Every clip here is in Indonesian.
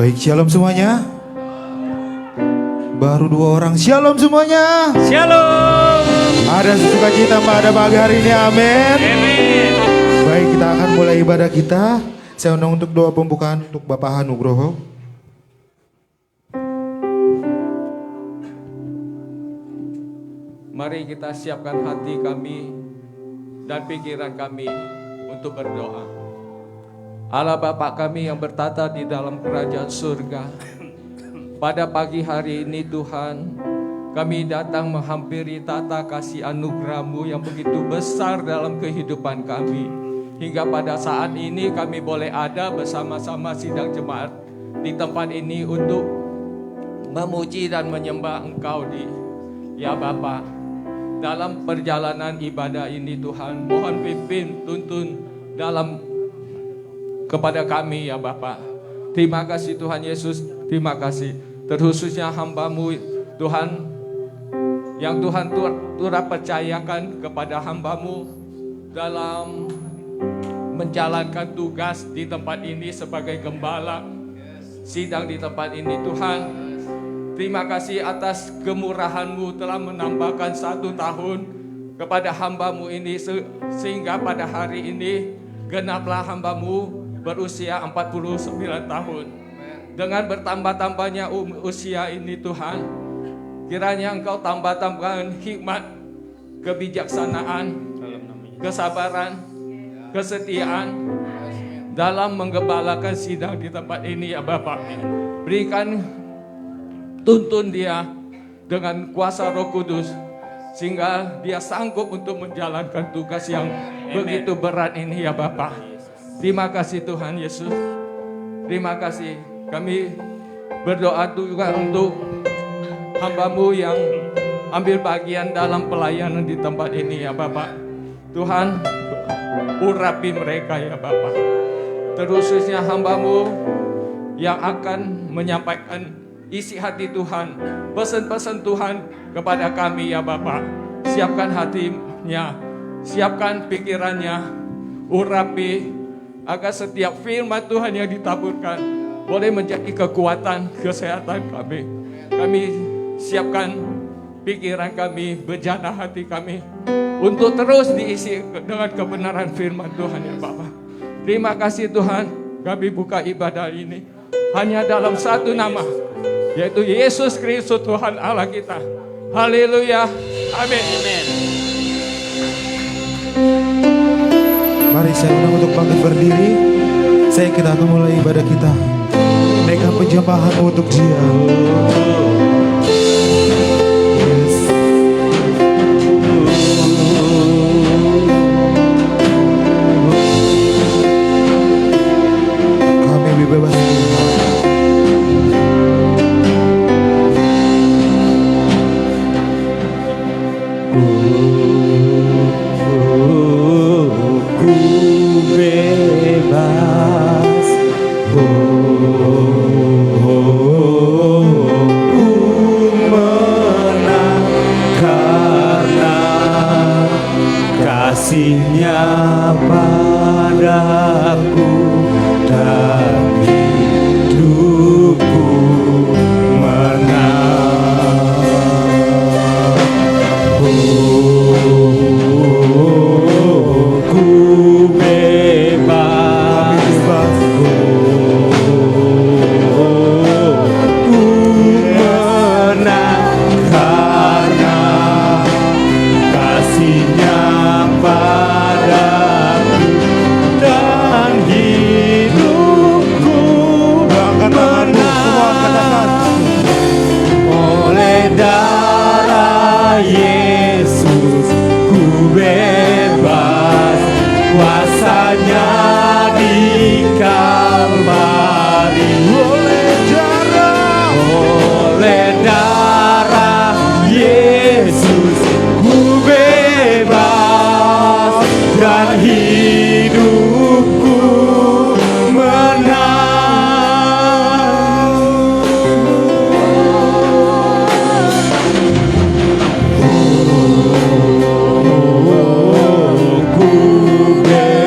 Baik, shalom semuanya. Baru 2 orang, shalom semuanya. Shalom. Ada sukacita pada pagi hari ini, amin. Amin. Baik, kita akan mulai ibadah kita. Saya undang untuk doa pembukaan untuk Bapak Hanugroho. Mari kita siapkan hati kami dan pikiran kami untuk berdoa. Allah Bapa kami yang bertata di dalam kerajaan surga, pada pagi hari ini Tuhan, kami datang menghampiri tata kasih anugerah-Mu yang begitu besar dalam kehidupan kami. Hingga pada saat ini kami boleh ada bersama-sama sidang jemaat di tempat ini untuk memuji dan menyembah Engkau ya Bapa. Dalam perjalanan ibadah ini Tuhan, mohon pimpin, tuntun dalam kepada kami ya Bapa. Terima kasih Tuhan Yesus, terima kasih. Terkhususnya hamba-Mu Tuhan, yang Tuhan turut percayakan kepada hamba-Mu dalam menjalankan tugas di tempat ini sebagai gembala sidang di tempat ini Tuhan. Terima kasih atas kemurahan-Mu telah menambahkan 1 tahun kepada hamba-Mu ini, sehingga pada hari ini genaplah hamba-Mu berusia 49 tahun. Dengan bertambah-tambahnya usia ini Tuhan, kiranya Engkau tambah-tambahkan hikmat, kebijaksanaan, kesabaran, kesetiaan dalam menggembalakan sidang di tempat ini ya Bapak. Berikan, tuntun dia dengan kuasa Roh Kudus, sehingga dia sanggup untuk menjalankan tugas yang begitu berat ini ya Bapak. Terima kasih Tuhan Yesus. Terima kasih. Kami berdoa juga untuk hamba-Mu yang ambil bagian dalam pelayanan di tempat ini ya Bapak. Tuhan, urapi mereka ya Bapak. Terkhususnya hamba-Mu yang akan menyampaikan isi hati Tuhan, pesan-pesan Tuhan kepada kami ya Bapak. Siapkan hatinya, siapkan pikirannya, urapi agar setiap firman Tuhan yang ditaburkan boleh menjadi kekuatan kesehatan kami. Kami siapkan pikiran kami, bejana hati kami untuk terus diisi dengan kebenaran firman Tuhan ya Bapak. Terima kasih Tuhan, kami buka ibadah ini hanya dalam satu nama, yaitu Yesus Kristus Tuhan Allah kita. Haleluya. Amin. Amin. Mari saya undang untuk bangkit berdiri. Kita akan mulai ibadah kita. Naikkan penyembahan untuk Dia. Yes. Kami bebas. Kasihnya padaku dan hidupku menang. Ku bebas, ku menang karena kasihnya padaku dan hidupku menang oleh darah Yesus. Ku bebas, kuasanya di Kalvari. Oleh darah Yesus ku bebas dan hidupku menang. Ku bebas.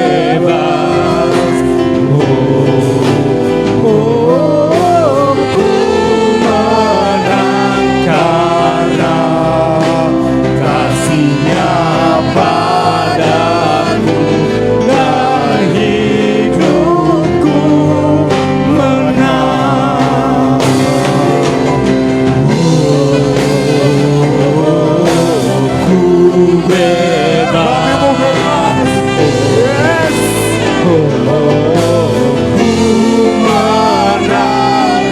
bebas. Kami mau bebas. Yes. Ku menang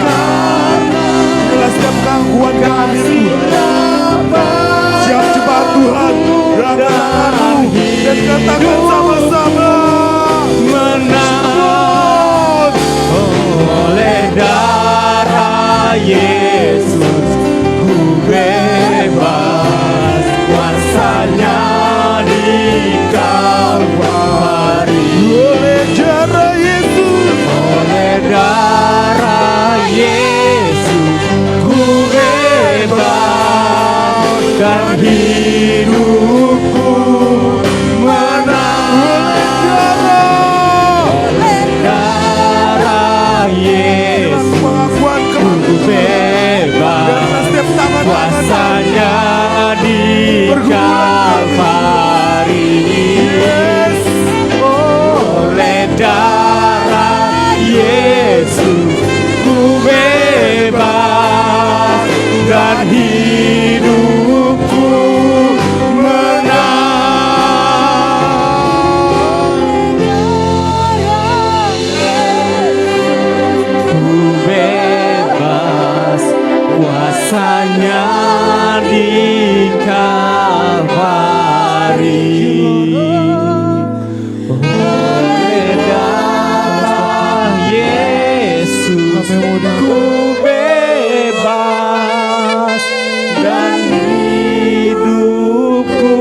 Inilah setiap gangguan kami Tuhan. Siap cepat Tuhan. Angkat tanganmu dan katakan sama-sama. menang oleh darah Yesus. Ku bebas, kuasanya di Kalvari. Oleh darah Yesus. Oleh darah Yesus ku bebas dan hidupku menang. Oleh darah Yesus Pengakuan ku kemampuan dan bebas, setiap tangan kuasanya di Kalvari. Yes. Oleh darah Yesus ku bebas dan hidupku menang. Ku bebas, kuasanya di Kalvari. Oleh darah Yesus ku bebas dan hidupku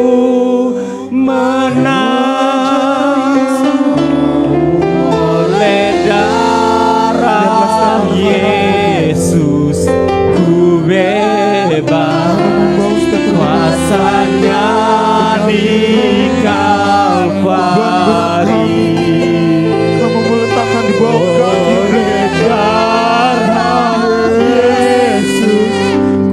menang. Oleh darah Yesus ku bebas, kuasanya di Kalvari. Kamu meletakkan di bawah kaki. Oleh darah Yesus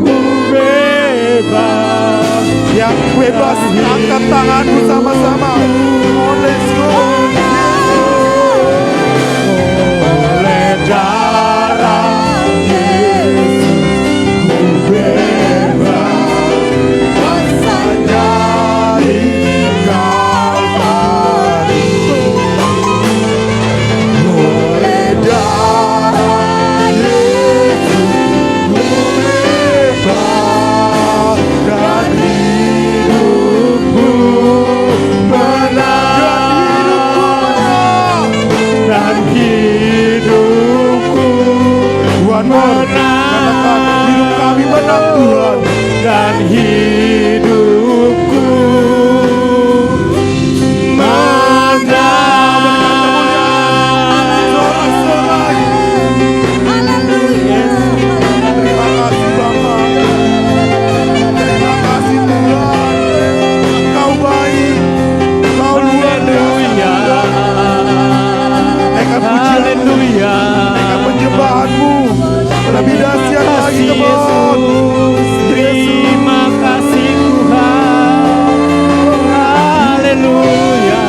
ku bebas. Yang bebas angkat tanganmu sama-sama. Oh, let's go. Oleh darah Yesus ku bebas, kuasanya di Kalvari. Oleh darah Yesus ku bebas dan hidupku menang. Dan hidupku Tuhan katakan hidup kami menang Tuhan. dan hidupku menang. Terima kasih Bapa. Terima kasih Tuhan. Engkau baik. Engkau luar biasa. Naikkan pujianmu. Haleluya. Naikkan penyembahanmu. Lebih dahsyat lagi Kasih teman. Yesus, terima kasih Tuhan. Haleluya.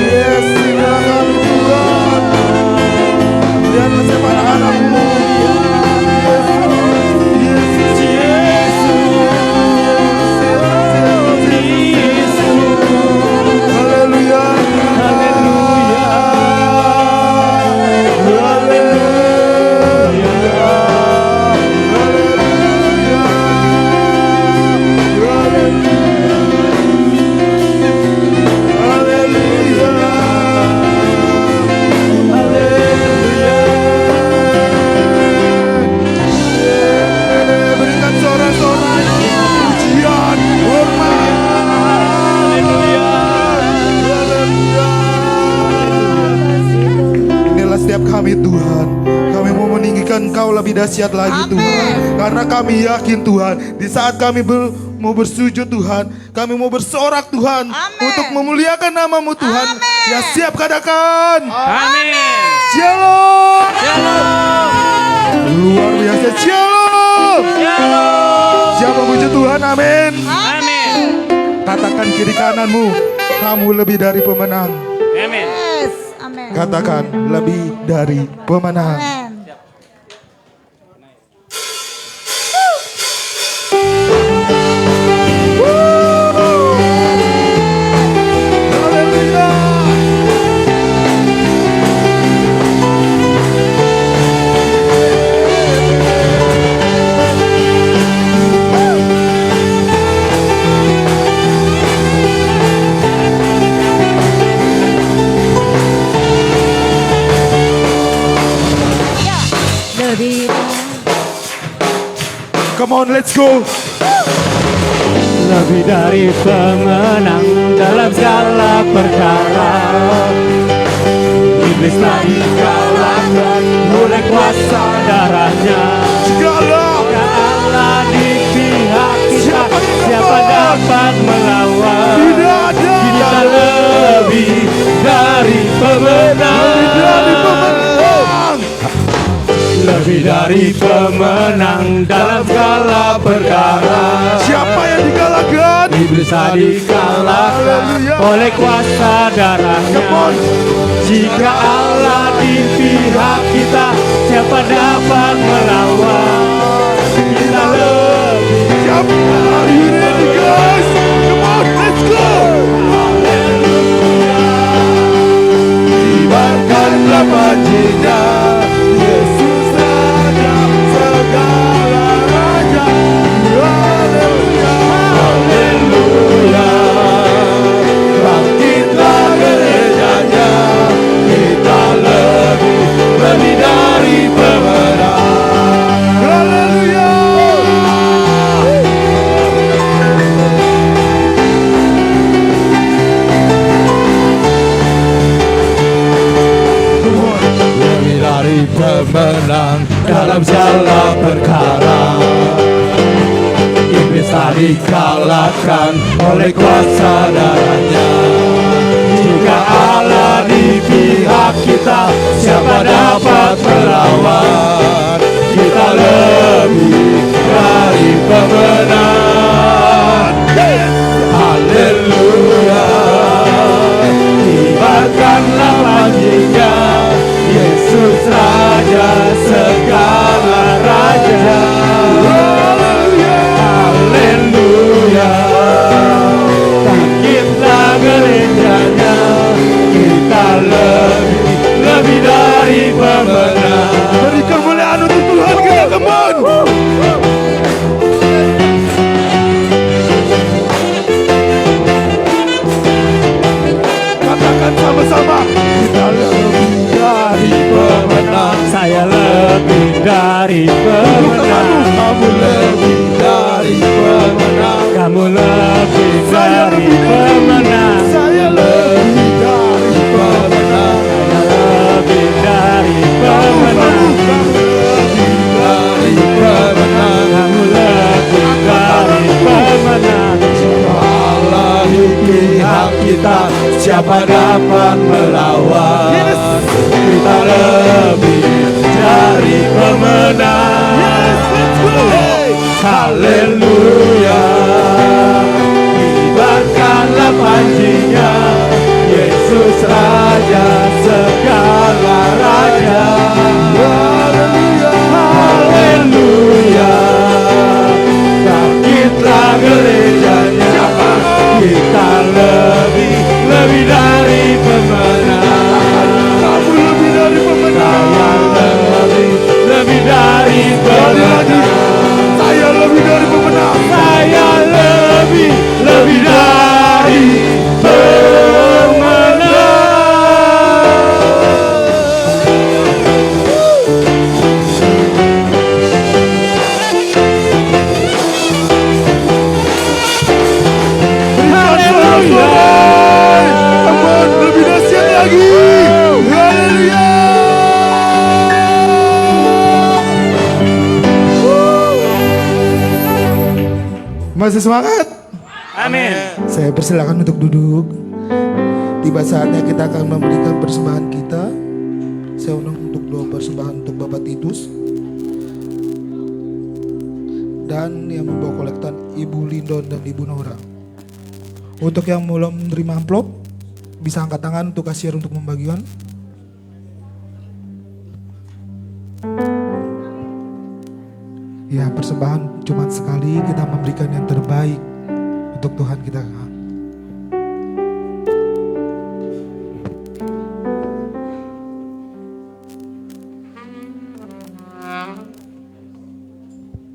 Yes, inilah kami Tuhan. Lihatlah siapa anak-anakmu. Yesus, haleluya. Berikan sorak-sorai pujian, hormat. Inilah setiap kami Tuhan. Kami mau meninggikan Engkau lebih dahsyat lagi Tuhan. Karena kami yakin Tuhan, di saat kami mau bersujud Tuhan, kami mau bersorak Tuhan untuk memuliakan namamu Tuhan. Ya siap katakan. Amin. Shalom. Shalom. Luar biasa. Shalom. Shalom. Siapa puji Tuhan? Amin. Amin. Katakan kiri kananmu, kamu lebih dari pemenang. Amin. Katakan lebih dari pemenang. lebih Come on, let's go. Lebih dari pemenang dalam segala perkara. Iblis telah dikalahkan oleh kuasa darahnya. Segala Allah di pihak kita, siapa dapat melawan? tidak ada. Kita lebih dari pemenang. Lebih dari pemenang dalam segala perkara. Siapa yang dikalahkan? Iblis telah dikalahkan Haleluya. oleh kuasa darahnya. Come on. Jika Allah di pihak kita, siapa dapat melawan? Kita lebih. Siapa? Are you ready, guys? Come on, let's go. Kibarkanlah panjinya, Yesus Raja segala raja. Haleluya. Haleluya. Bangkitlah gerejanya, kita lebih dari pemenang. Haleluya. Lebih dari pemenang dalam segala perkara. Iblis telah dikalahkan oleh kuasa darahnya. Jika Allah di pihak kita, siapa dapat melawan? Kita lebih dari pemenang. Haleluya. Kibarkanlah panjinya, Yesus Raja segala raja. Haleluya. Bangkitlah gerejanya, kita lebih dari pemenang. Beri kemuliaan untuk Tuhan kita, come on. Katakan sama-sama, kita lebih dari pemenang. Saya lebih dari pemenang. Kamu lebih dari pemenang. Kamu lebih Saya dari lebih pemenang. Saya lebih dari pemenang. Lebih dari pemenang. Dari pemenang. Kamu lebih dari pemenang. Allah di pihak kita, Siapa dapat melawan? Kita lebih dari pemenang. Haleluya. Kibarkanlah panjinya, Yesus Raja segala raja. Haleluya. Bangkitlah gerejanya, kita lebih dari pemenang. Kamu lebih dari pemenang. Lebih dari pemenang. Saya lebih dari pemenang. Saya lebih dari pemenang. Haleluya. Aman, lebih dahsyat lagi. Haleluya. Masih semangat? Amin. Saya persilakan untuk duduk. Tiba saatnya kita akan memberikan persembahan kita. Saya undang untuk doa persembahan untuk Bapak Titus. Dan yang membawa kolektan Ibu Lindon dan Ibu Nora. Untuk yang belum menerima amplop, bisa angkat tangan untuk kasir untuk membagikan. Ya, persembahan cuma sekali, kita memberikan yang terbaik untuk Tuhan kita.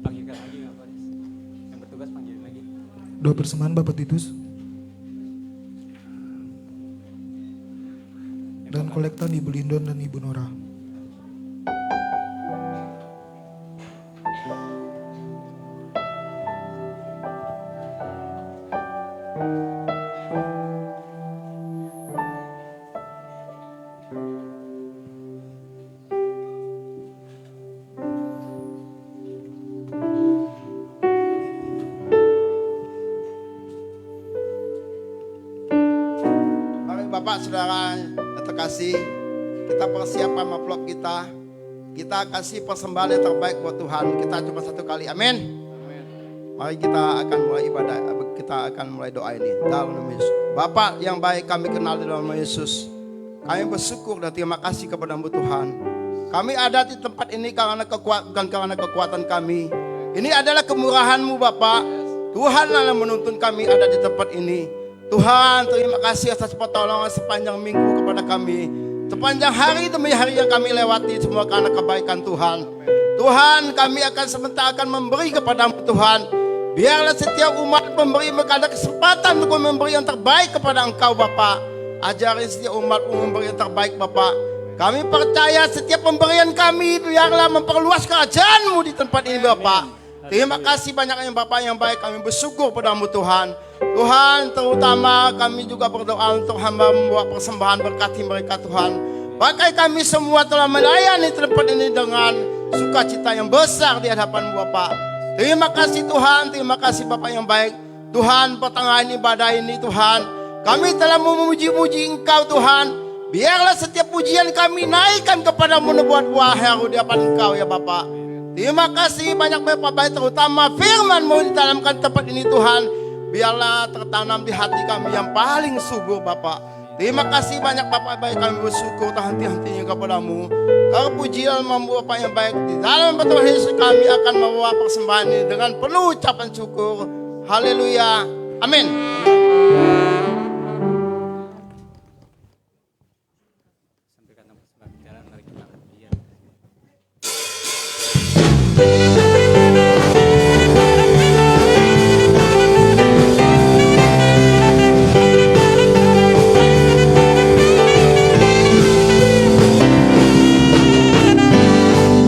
Panggilkan lagi Pak Boris. Yang bertugas panggilin lagi. Doa persembahan Bapak Titus. Dan kolektan Ibu Lindon dan Ibu Nora. Bapak, Saudara yang terkasih, kita persiapkan amplop kita. Kita kasih persembahan yang terbaik buat Tuhan. Kita cuma satu kali, amin. Mari kita akan mulai ibadah, kita akan mulai doa ini dalam nama Yesus. Bapak yang baik, kami kenal di dalam nama Yesus. Kami bersyukur dan terima kasih kepada-Mu Tuhan. Kami ada di tempat ini bukan karena kekuatan kami. Ini adalah kemurahan-Mu Bapak. Tuhanlah yang menuntun kami ada di tempat ini. Tuhan, terima kasih atas pertolongan sepanjang minggu kepada kami. Sepanjang hari demi hari yang kami lewati, semua karena kebaikan Tuhan. Tuhan, kami akan sebentar akan memberi kepada-Mu Tuhan. Biarlah setiap umat memberi mereka ada kesempatan untuk memberi yang terbaik kepada Engkau Bapa. Ajari setiap umat memberi yang terbaik Bapa. Kami percaya setiap pemberian kami biarlah memperluas kerajaan-Mu di tempat ini Bapa. Terima kasih banyaknya Bapak yang baik, kami bersyukur padamu Tuhan. Tuhan, terutama kami juga berdoa untuk hamba membawa persembahan, berkati mereka Tuhan. Pakai kami semua telah melayani tempat ini dengan sukacita yang besar di hadapan Bapak. Terima kasih Tuhan, terima kasih Bapak yang baik. Tuhan, pertengahan ibadah ini Tuhan, kami telah memuji-muji Engkau Tuhan. Biarlah setiap pujian kami naikkan kepada-Mu buat buah haru di hadapan Engkau ya Bapak. Terima kasih banyak Bapak baik, terutama firman-Mu ditanamkan tempat ini Tuhan. Biarlah tertanam di hati kami yang paling subur Bapak. Terima kasih banyak Bapak baik, kami bersyukur henti-hentinya kepada-Mu. Karena pujian-Mu Bapak yang baik, di dalam Tuhan Yesus kami akan membawa persembahan ini dengan penuh ucapan syukur. Haleluya. Amin. Sampaikan nama sebab jalan, mari kita akan biar.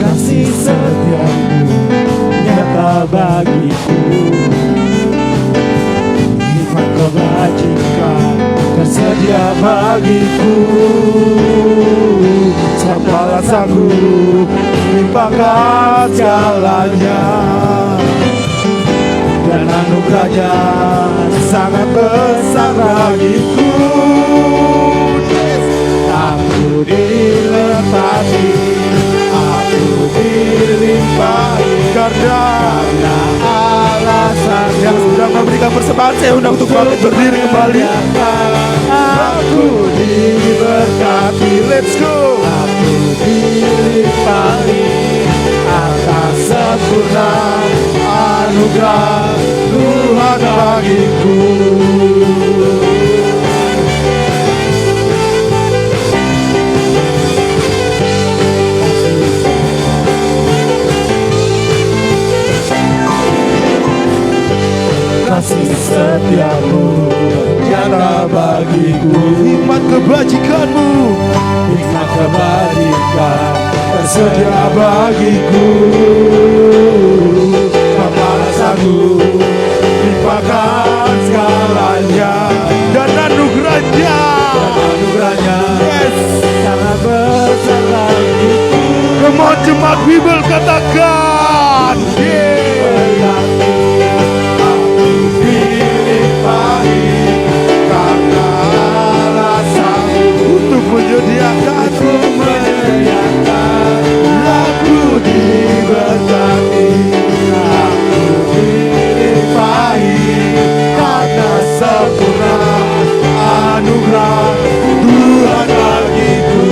Kasih setiamu nyata bagiku, nikmat kebajikan tersedia bagiku. Siapalah sanggup limpahkan segalanya, dan anugerahnya sangat besar bagiku. Aku dilengkapi, aku dilimpahi, karena alasan Yang sedang memberikan persembahan, saya undang untuk bangkit berdiri kembali. aku diberkati. Let's go. Aku dilimpahi atas sempurna anugerah Tuhan bagiku. Kasih setiamu nyata bagiku, Nikmat kebajikan-Mu, nikmat kebajikan tersedia bagiku. Apalah sanggup limpahkan segalanya, dan anugerahnya. anugerahnya Yes. sangat besar bagiku. Come on, jemaat Bible katakan. Yeah. Berarti aku dilimpahi karena alasanmu. Untuk menyediakan, Aku diberkati, aku dilimpahi karena sempurna anugerah Tuhan bagiku.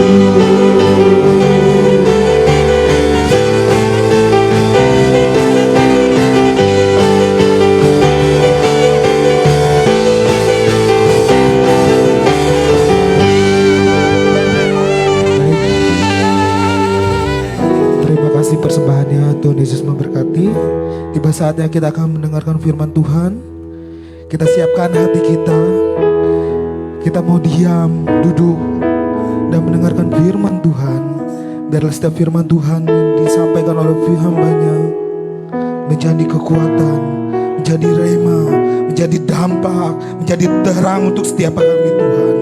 terima kasih persembahannya. Tuhan Yesus memberkati. Tiba saatnya kita akan mendengarkan firman Tuhan. Kita siapkan hati kita. Kita mau diam, duduk, dan mendengarkan firman Tuhan. Biarlah setiap firman Tuhan yang disampaikan oleh hamba-Nya menjadi kekuatan, menjadi rema, menjadi dampak, menjadi terang untuk setiap kami Tuhan.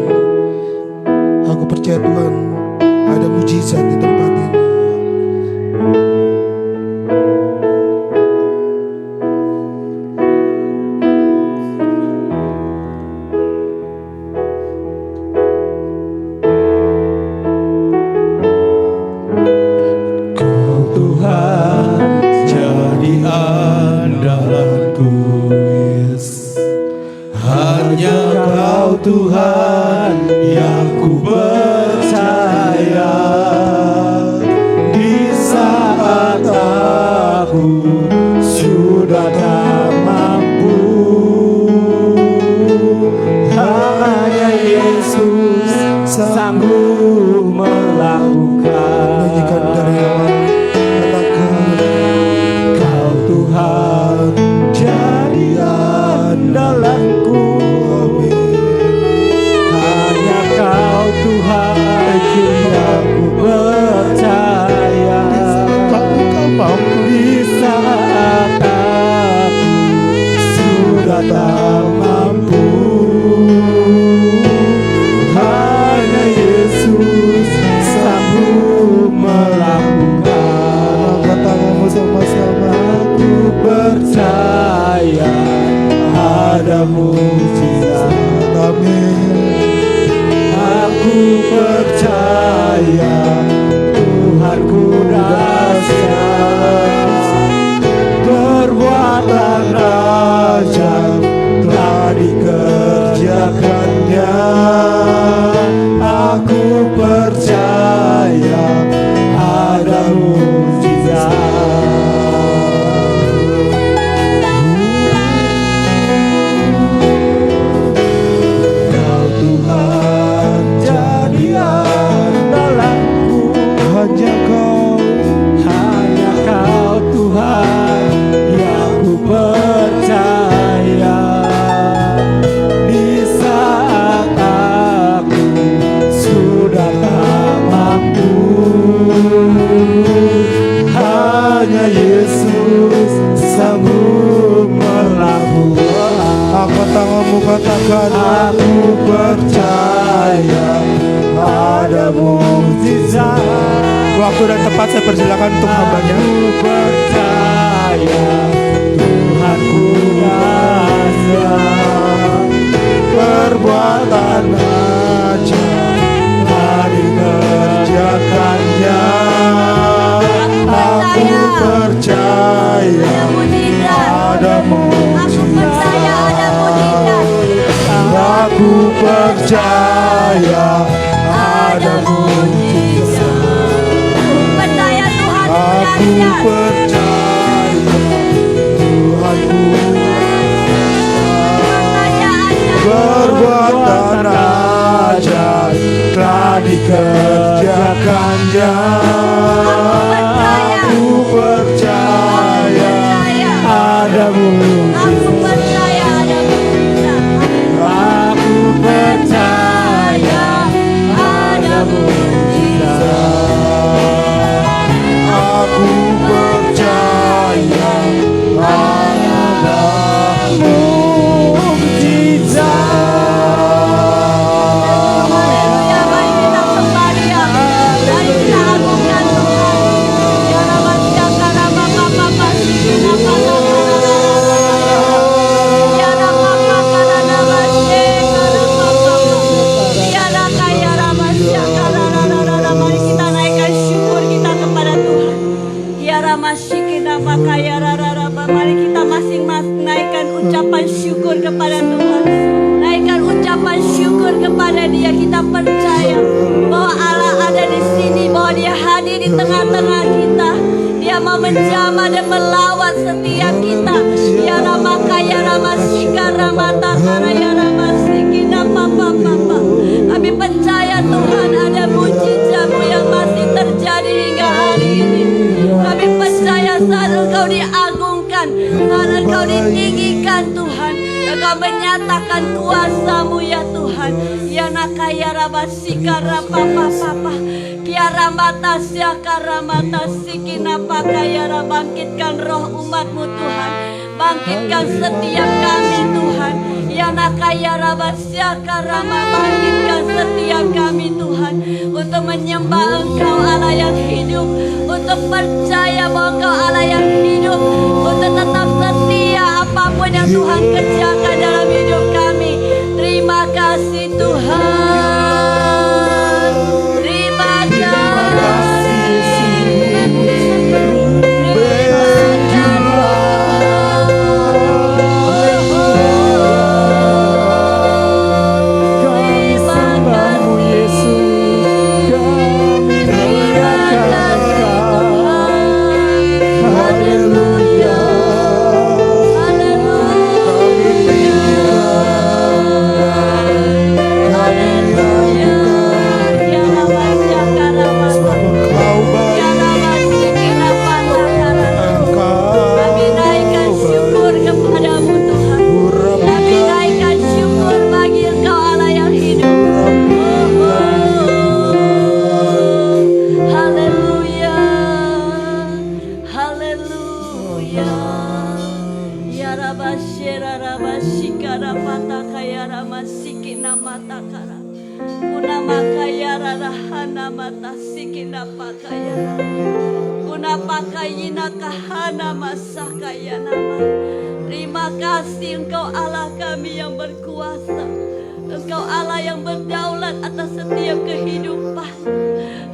Aku percaya Tuhan ada mujizat di tempat ini. Kamu katakan Aku percaya ada mukjizat. waktu dan tempat saya persilakan untuk hambanya. Aku percaya Tuhanku dahsyat, perbuatan aja telah dikerjakannya. Aku percaya ada mukjizat. Aku percaya ada mukjizat. Aku percaya Tuhanku perbuatan ajaib telah dikerjakannya. Aku percaya ada mukjizat. Aku percaya ada mukjizat. Aku percaya ada mukjizat. Mari kita sembah Dia, mari kita agungkan Tuhan. Ya Rabbi, ya Karama, Papa, Pasti, Kenapa, Ya Rabbi, Karana, Masye, Karama, Papa. Ya Raka, ya Rabbi, ya Karana, mari kita naikkan syukur kita kepada Tuhan. Ya Rama, Shikina, Maka, ya Rara, mari kita masing-masing naikkan ucapan syukur kepada Tuhan. Naikkan ucapan syukur kepada Dia. Kita percaya bahwa Allah ada di sini, bahwa Dia hadir di tengah-tengah kita. Dia mau menjamah dan melawat setiap kita. Ya Rama, Kaya Rama, Shika Rama, Takara, ya Rama, Shikina, Papa. Kami percaya Tuhan ada mujizat-Mu yang masih terjadi hingga hari ini. Kami percaya saat Engkau diagungkan, saat Engkau ditinggikan Tuhan, Engkau menyatakan kuasa-Mu ya Tuhan. Ya Nakaya Rabasika Papa, Kiara mata siakara mata sikina pakaya. Bangkitkan roh umat-Mu Tuhan, bangkitkan setiap kami Tuhan. Ya Nakaya Rabasiakara, bangkitkan setiap kami Tuhan, untuk menyembah Engkau Allah yang hidup, untuk percaya bahwa Engkau Allah yang hidup, untuk tetap setia apapun yang Tuhan kerjakan dalam hidup kami. Terima kasih Tuhan, terima kasih. Terima kasih Engkau Allah kami yang berkuasa, Engkau Allah yang berdaulat atas setiap kehidupan,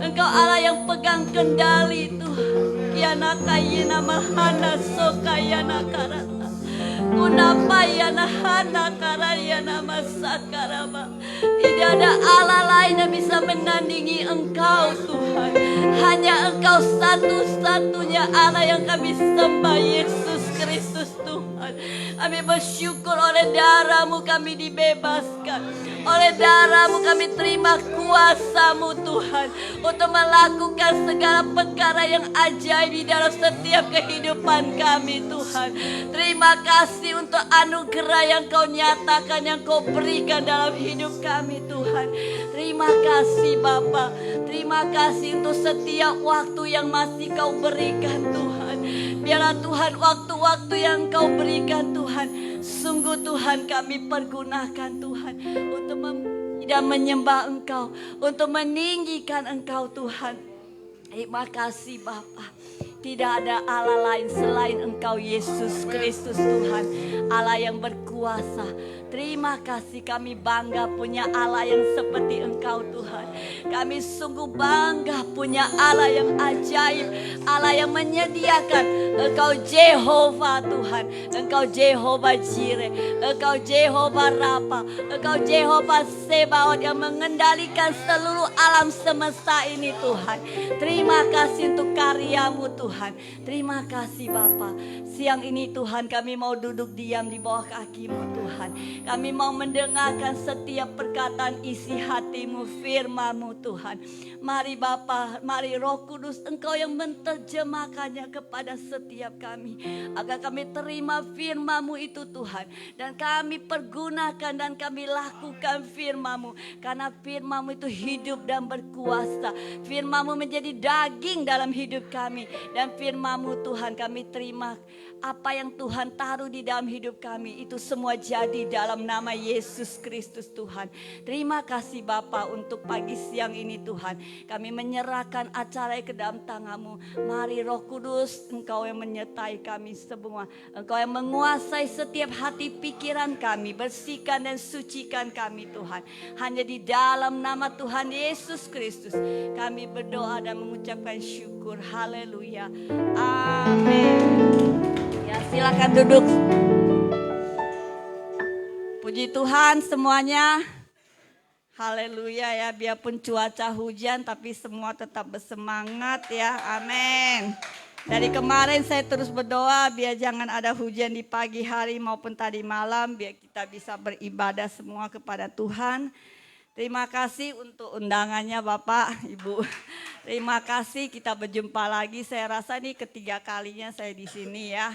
Engkau Allah yang pegang kendali Tuhan. Kiana kayina mahana sokayana karata, kunapayana hana karayana masakarama. Tidak ada Allah lain yang bisa menandingi Engkau Tuhan. Hanya Engkau satu-satunya Allah yang kami sembah, Yesus Kristus Tuhan. Kami bersyukur oleh darah-Mu kami dibebaskan, oleh darah-Mu kami terima kuasa-Mu Tuhan, untuk melakukan segala perkara yang ajaib di dalam setiap kehidupan kami Tuhan. Terima kasih untuk anugerah yang Kau nyatakan, yang Kau berikan dalam hidup kami Tuhan. Terima kasih Bapa, terima kasih untuk setiap waktu yang masih Kau berikan Tuhan. Biarlah Tuhan waktu-waktu yang Kau berikan Tuhan Sungguh Tuhan kami pergunakan Tuhan untuk dan menyembah Engkau, untuk meninggikan Engkau Tuhan. Terima kasih Bapa. Tidak ada Allah lain selain Engkau Yesus Kristus Tuhan, Allah yang berkuasa. Terima kasih, kami bangga punya Allah yang seperti Engkau Tuhan. Kami sungguh bangga punya Allah yang ajaib, Allah yang menyediakan. Engkau Jehovah Tuhan, Engkau Jehovah Jireh, Engkau Jehovah Rafa, Engkau Jehovah Sebaot yang mengendalikan seluruh alam semesta ini Tuhan. Terima kasih untuk karyamu Tuhan. Terima kasih Bapa. Siang ini Tuhan kami mau duduk diam di bawah kaki-Mu Tuhan. Kami mau mendengarkan setiap perkataan isi hati-Mu, firman-Mu Tuhan. Mari Bapa, mari Roh Kudus Engkau yang menerjemahkannya kepada setiap kami. Agar kami terima firman-Mu itu Tuhan. Dan kami pergunakan dan kami lakukan firman-Mu. Karena firman-Mu itu hidup dan berkuasa. Firman-Mu menjadi daging dalam hidup kami. Dan firman-Mu Tuhan kami terima. Apa yang Tuhan taruh di dalam hidup kami itu semua jadi dalam nama Yesus Kristus Tuhan. Terima kasih Bapa untuk pagi siang ini Tuhan. Kami menyerahkan acara ke dalam tangan-Mu. Mari Roh Kudus Engkau yang menyertai kami semua. Engkau yang menguasai setiap hati pikiran kami. Bersihkan dan sucikan kami Tuhan. Hanya di dalam nama Tuhan Yesus Kristus kami berdoa dan mengucapkan syukur. Haleluya. Amin. Ya, silakan duduk. Puji Tuhan semuanya. Haleluya ya, biarpun cuaca hujan tapi semua tetap bersemangat ya. Amin. Dari kemarin saya terus berdoa biar jangan ada hujan di pagi hari maupun tadi malam, biar kita bisa beribadah semua kepada Tuhan. Terima kasih untuk undangannya Bapak, Ibu. Terima kasih, kita berjumpa lagi. Saya rasa ini ketiga kalinya saya di sini ya.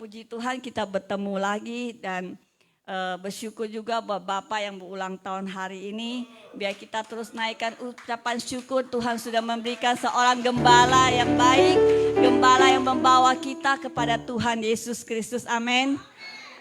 Puji Tuhan kita bertemu lagi dan bersyukur juga buat Bapak yang berulang tahun hari ini. Biar kita terus naikkan ucapan syukur, Tuhan sudah memberikan seorang gembala yang baik. Gembala yang membawa kita kepada Tuhan Yesus Kristus. Amin.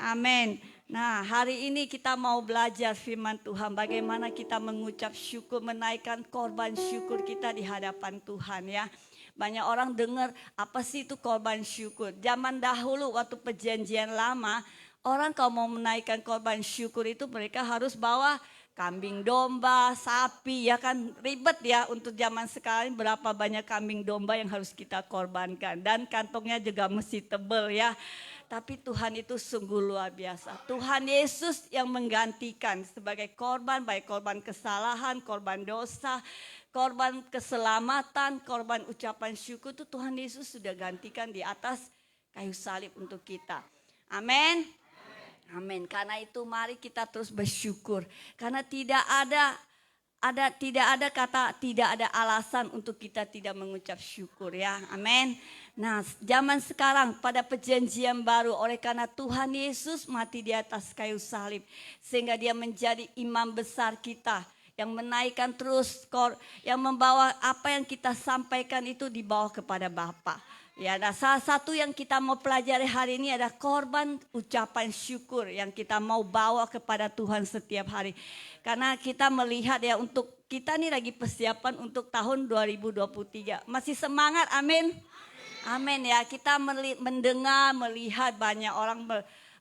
Amin. Nah, hari ini kita mau belajar firman Tuhan. Bagaimana kita mengucap syukur, menaikkan korban syukur kita di hadapan Tuhan ya. Banyak orang dengar apa sih itu korban syukur. Zaman dahulu waktu perjanjian lama, orang kalau mau menaikkan korban syukur itu mereka harus bawa kambing domba, sapi ya kan, ribet ya. Untuk zaman sekarang berapa banyak kambing domba yang harus kita korbankan. Dan kantongnya juga mesti tebel ya. Tapi Tuhan itu sungguh luar biasa. Tuhan Yesus yang menggantikan sebagai korban, baik korban kesalahan, korban dosa, korban keselamatan, korban ucapan syukur itu Tuhan Yesus sudah gantikan di atas kayu salib untuk kita. Amin. Amin. Karena itu mari kita terus bersyukur. Karena tidak ada alasan untuk kita tidak mengucap syukur ya. Amin. Nah, zaman sekarang pada perjanjian baru oleh karena Tuhan Yesus mati di atas kayu salib sehingga dia menjadi imam besar kita yang menaikkan terus yang membawa apa yang kita sampaikan itu dibawa kepada Bapa. Ya, nah salah satu yang kita mau pelajari hari ini ada korban ucapan syukur yang kita mau bawa kepada Tuhan setiap hari. Karena kita melihat ya untuk kita nih lagi persiapan untuk tahun 2023. Masih semangat, amin. Amin ya, kita mendengar, melihat banyak orang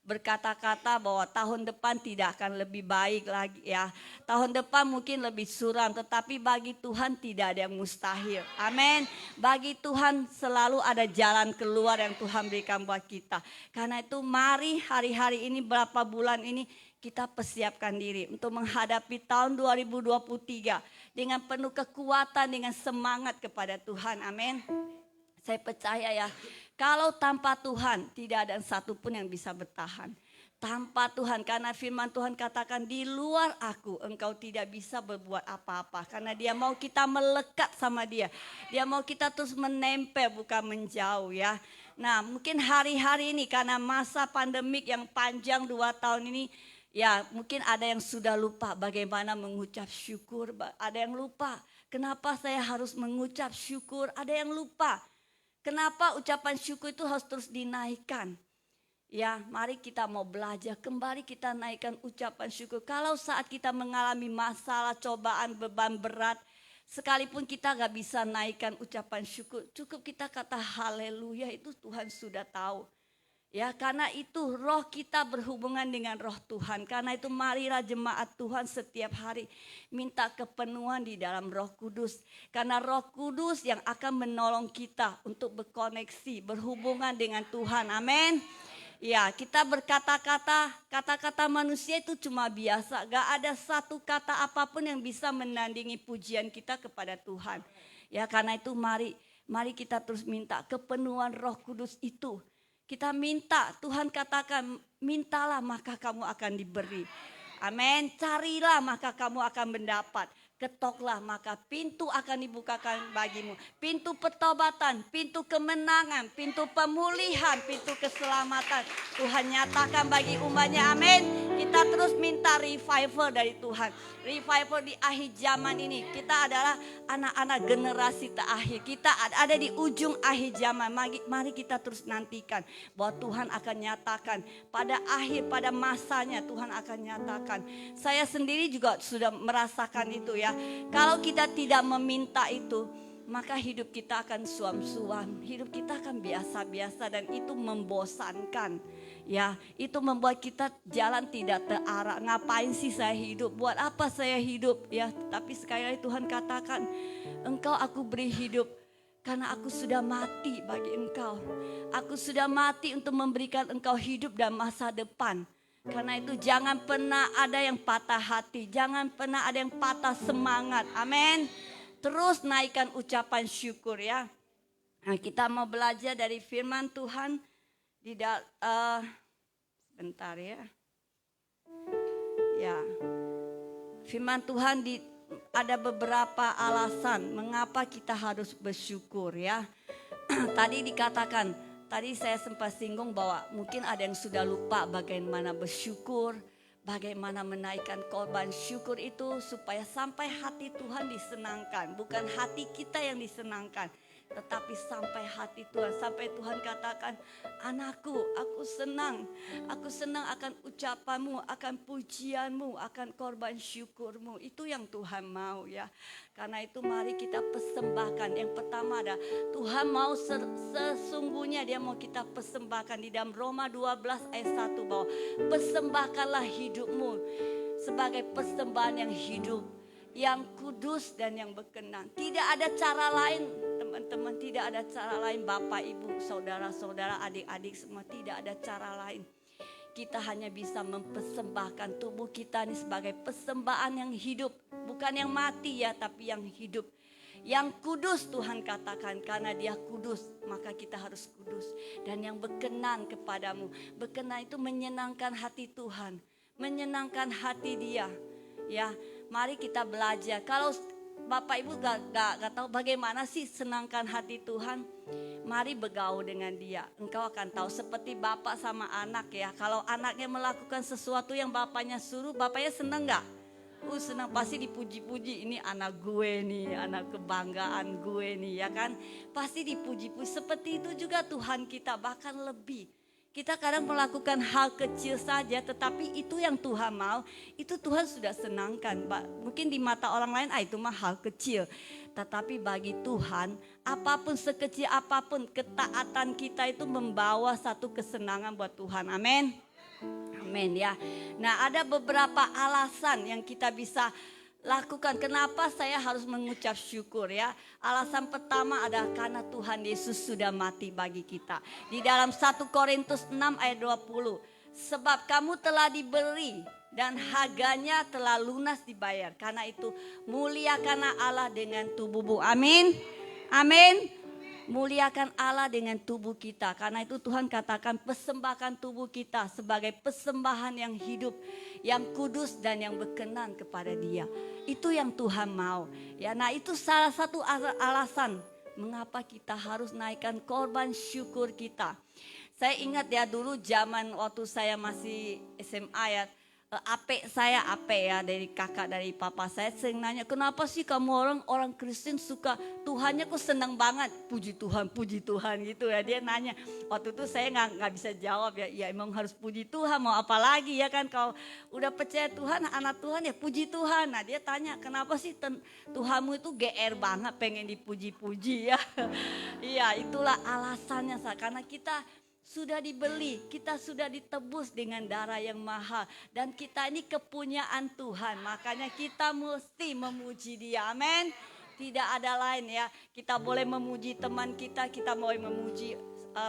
berkata-kata bahwa tahun depan tidak akan lebih baik lagi ya. Tahun depan mungkin lebih suram, tetapi bagi Tuhan tidak ada yang mustahil. Amin. Bagi Tuhan selalu ada jalan keluar yang Tuhan berikan buat kita. Karena itu mari hari-hari ini berapa bulan ini kita persiapkan diri untuk menghadapi tahun 2023 dengan penuh kekuatan, dengan semangat kepada Tuhan. Amin. Saya percaya ya, kalau tanpa Tuhan tidak ada satupun yang bisa bertahan. Tanpa Tuhan, karena firman Tuhan katakan di luar aku engkau tidak bisa berbuat apa-apa. Karena dia mau kita melekat sama dia. Dia mau kita terus menempel bukan menjauh ya. Nah mungkin hari-hari ini karena masa pandemik yang panjang 2 tahun ini. Ya mungkin ada yang sudah lupa bagaimana mengucap syukur. Ada yang lupa kenapa saya harus mengucap syukur. Ada yang lupa kenapa ucapan syukur itu harus terus dinaikkan. Ya, mari kita mau belajar, kembali kita naikkan ucapan syukur. Kalau saat kita mengalami masalah, cobaan, beban berat, sekalipun kita gak bisa naikkan ucapan syukur, cukup kita kata haleluya, itu Tuhan sudah tahu. Ya, karena itu roh kita berhubungan dengan roh Tuhan. Karena itu marilah jemaat Tuhan setiap hari minta kepenuhan di dalam Roh Kudus. Karena Roh Kudus yang akan menolong kita untuk berkoneksi, berhubungan dengan Tuhan. Amin. Ya, kita berkata-kata, kata-kata manusia itu cuma biasa. Gak ada satu kata apapun yang bisa menandingi pujian kita kepada Tuhan. Ya, karena itu mari kita terus minta kepenuhan Roh Kudus itu. Kita minta, Tuhan katakan, mintalah maka kamu akan diberi. Amin. Carilah maka kamu akan mendapat. Ketoklah maka pintu akan dibukakan bagimu. Pintu pertobatan, pintu kemenangan, pintu pemulihan, pintu keselamatan. Tuhan nyatakan bagi umatnya, amin. Kita terus minta revival dari Tuhan. Revival di akhir zaman ini. Kita adalah anak-anak generasi terakhir. Kita ada di ujung akhir zaman. Mari kita terus nantikan bahwa Tuhan akan nyatakan. Pada akhir, pada masanya Tuhan akan nyatakan. Saya sendiri juga sudah merasakan itu ya. Kalau kita tidak meminta itu, maka hidup kita akan suam-suam. Hidup kita akan biasa-biasa dan itu membosankan. Ya, itu membuat kita jalan tidak terarah. Ngapain sih saya hidup? Buat apa saya hidup? Ya, tapi sekali lagi Tuhan katakan, engkau aku beri hidup karena aku sudah mati bagi engkau. Aku sudah mati untuk memberikan engkau hidup dan masa depan. Karena itu jangan pernah ada yang patah hati. Jangan pernah ada yang patah semangat. Amin. Terus naikkan ucapan syukur ya. Nah, kita mau belajar dari firman Tuhan. Sebentar ya. Ya. Firman Tuhan ada beberapa alasan mengapa kita harus bersyukur ya. Tadi dikatakan, tadi saya sempat singgung bahwa mungkin ada yang sudah lupa bagaimana bersyukur, bagaimana menaikkan korban syukur itu supaya sampai hati Tuhan disenangkan. Bukan hati kita yang disenangkan, tetapi sampai hati Tuhan. Sampai Tuhan katakan, anakku, aku senang akan ucapanmu, akan pujianmu, akan korban syukurmu. Itu yang Tuhan mau ya. Karena itu mari kita persembahkan. Yang pertama ada Tuhan mau sesungguhnya dia mau kita persembahkan. Di dalam Roma 12 ayat 1 bahwa persembahkanlah hidupmu sebagai persembahan yang hidup, yang kudus dan yang berkenan. Tidak ada cara lain teman-teman, tidak ada cara lain. Bapak, ibu, saudara-saudara, adik-adik semua, tidak ada cara lain. Kita hanya bisa mempersembahkan tubuh kita ini sebagai persembahan yang hidup. Bukan yang mati ya, tapi yang hidup. Yang kudus Tuhan katakan, karena dia kudus maka kita harus kudus. Dan yang berkenan kepadamu. Berkenan itu menyenangkan hati Tuhan, menyenangkan hati dia. Ya, mari kita belajar. Kalau Bapak Ibu gak tahu bagaimana sih senangkan hati Tuhan, mari bergaul dengan dia. Engkau akan tahu seperti bapak sama anak ya. Kalau anaknya melakukan sesuatu yang bapaknya suruh, bapaknya senang gak? Senang, pasti dipuji-puji. Ini anak gue nih, anak kebanggaan gue nih ya kan. Pasti dipuji-puji. Seperti itu juga Tuhan kita, bahkan lebih. Kita kadang melakukan hal kecil saja, tetapi itu yang Tuhan mau, itu Tuhan sudah senangkan. Mungkin di mata orang lain, itu mah hal kecil. Tetapi bagi Tuhan, apapun sekecil apapun, ketaatan kita itu membawa satu kesenangan buat Tuhan. Amin. Amin ya. Nah, ada beberapa alasan yang kita bisa lakukan. Kenapa saya harus mengucap syukur ya? Alasan pertama adalah karena Tuhan Yesus sudah mati bagi kita. Di dalam 1 Korintus 6 ayat 20. Sebab kamu telah dibeli dan harganya telah lunas dibayar. Karena itu muliakanlah Allah dengan tubuhmu. Amin. Amin. Muliakan Allah dengan tubuh kita. Karena itu Tuhan katakan persembahkan tubuh kita sebagai persembahan yang hidup, yang kudus dan yang berkenan kepada Dia. Itu yang Tuhan mau. Ya, nah itu salah satu alasan mengapa kita harus naikkan korban syukur kita. Saya ingat ya dulu zaman waktu saya masih SMA ya, Ape saya, Ape ya, dari kakak dari papa saya sering nanya, kenapa sih kamu orang Kristen suka Tuhannya kok senang banget, puji Tuhan gitu ya. Dia nanya, waktu itu saya nggak bisa jawab ya, ya emang harus puji Tuhan, mau apa lagi ya kan, kalau udah percaya Tuhan, anak Tuhan ya puji Tuhan. Nah dia tanya, kenapa sih Tuhanmu itu GR banget pengen dipuji-puji ya. Iya itulah alasannya, karena kita sudah dibeli, kita sudah ditebus dengan darah yang mahal. Dan kita ini kepunyaan Tuhan, makanya kita mesti memuji Dia, amin. Tidak ada lain ya, kita boleh memuji teman kita boleh memuji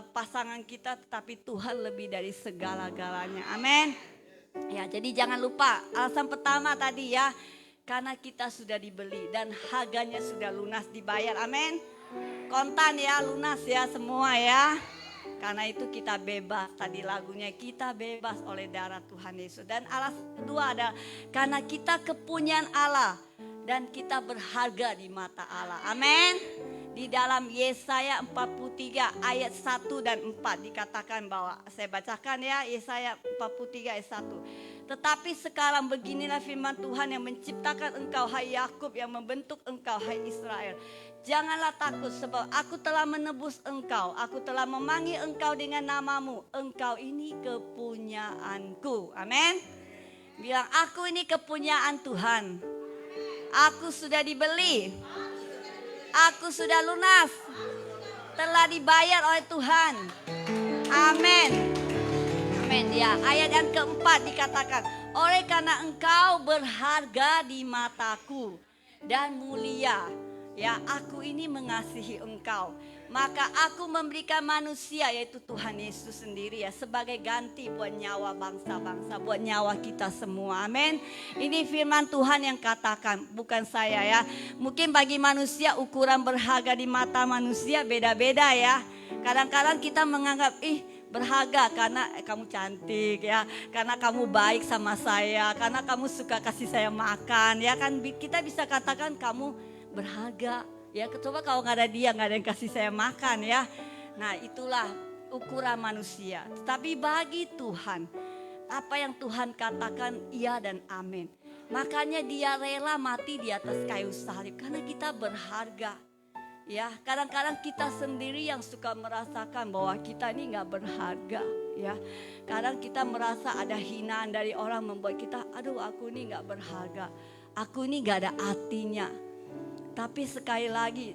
pasangan kita, tetapi Tuhan lebih dari segala-galanya, amin. Ya jadi jangan lupa, alasan pertama tadi ya, karena kita sudah dibeli dan harganya sudah lunas dibayar, amin. Kontan ya, lunas ya semua ya. Karena itu kita bebas, tadi lagunya kita bebas oleh darah Tuhan Yesus. Dan alasan kedua adalah karena kita kepunyaan Allah dan kita berharga di mata Allah. Amin. Di dalam Yesaya 43 ayat 1 dan 4 dikatakan bahwa, saya bacakan ya, Yesaya 43 ayat 1. Tetapi sekarang beginilah firman Tuhan yang menciptakan engkau hai Yakub, yang membentuk engkau hai Israel. Janganlah takut sebab aku telah menebus engkau. Aku telah memanggil engkau dengan namamu. Engkau ini kepunyaanku. Amin. Bilang, aku ini kepunyaan Tuhan. Aku sudah dibeli. Aku sudah lunas. Telah dibayar oleh Tuhan. Amin. Amin ya. Ayat yang keempat dikatakan, oleh karena engkau berharga di mataku dan mulia, ya aku ini mengasihi engkau, maka aku memberikan manusia, yaitu Tuhan Yesus sendiri ya, sebagai ganti buat nyawa bangsa-bangsa, buat nyawa kita semua. Amin. Ini firman Tuhan yang katakan, bukan saya ya. Mungkin bagi manusia ukuran berharga di mata manusia beda-beda ya. Kadang-kadang kita menganggap berharga karena kamu cantik ya, karena kamu baik sama saya, karena kamu suka kasih saya makan ya kan, kita bisa katakan kamu berharga ya. Coba kalau nggak ada dia, nggak ada yang kasih saya makan ya. Nah itulah ukuran manusia. Tapi bagi Tuhan, apa yang Tuhan katakan iya dan amin. Makanya Dia rela mati di atas kayu salib karena kita berharga. Ya, kadang-kadang kita sendiri yang suka merasakan bahwa kita ini nggak berharga. Ya, kadang kita merasa ada hinaan dari orang membuat kita, aduh aku ini nggak berharga, aku ini nggak ada artinya. Tapi sekali lagi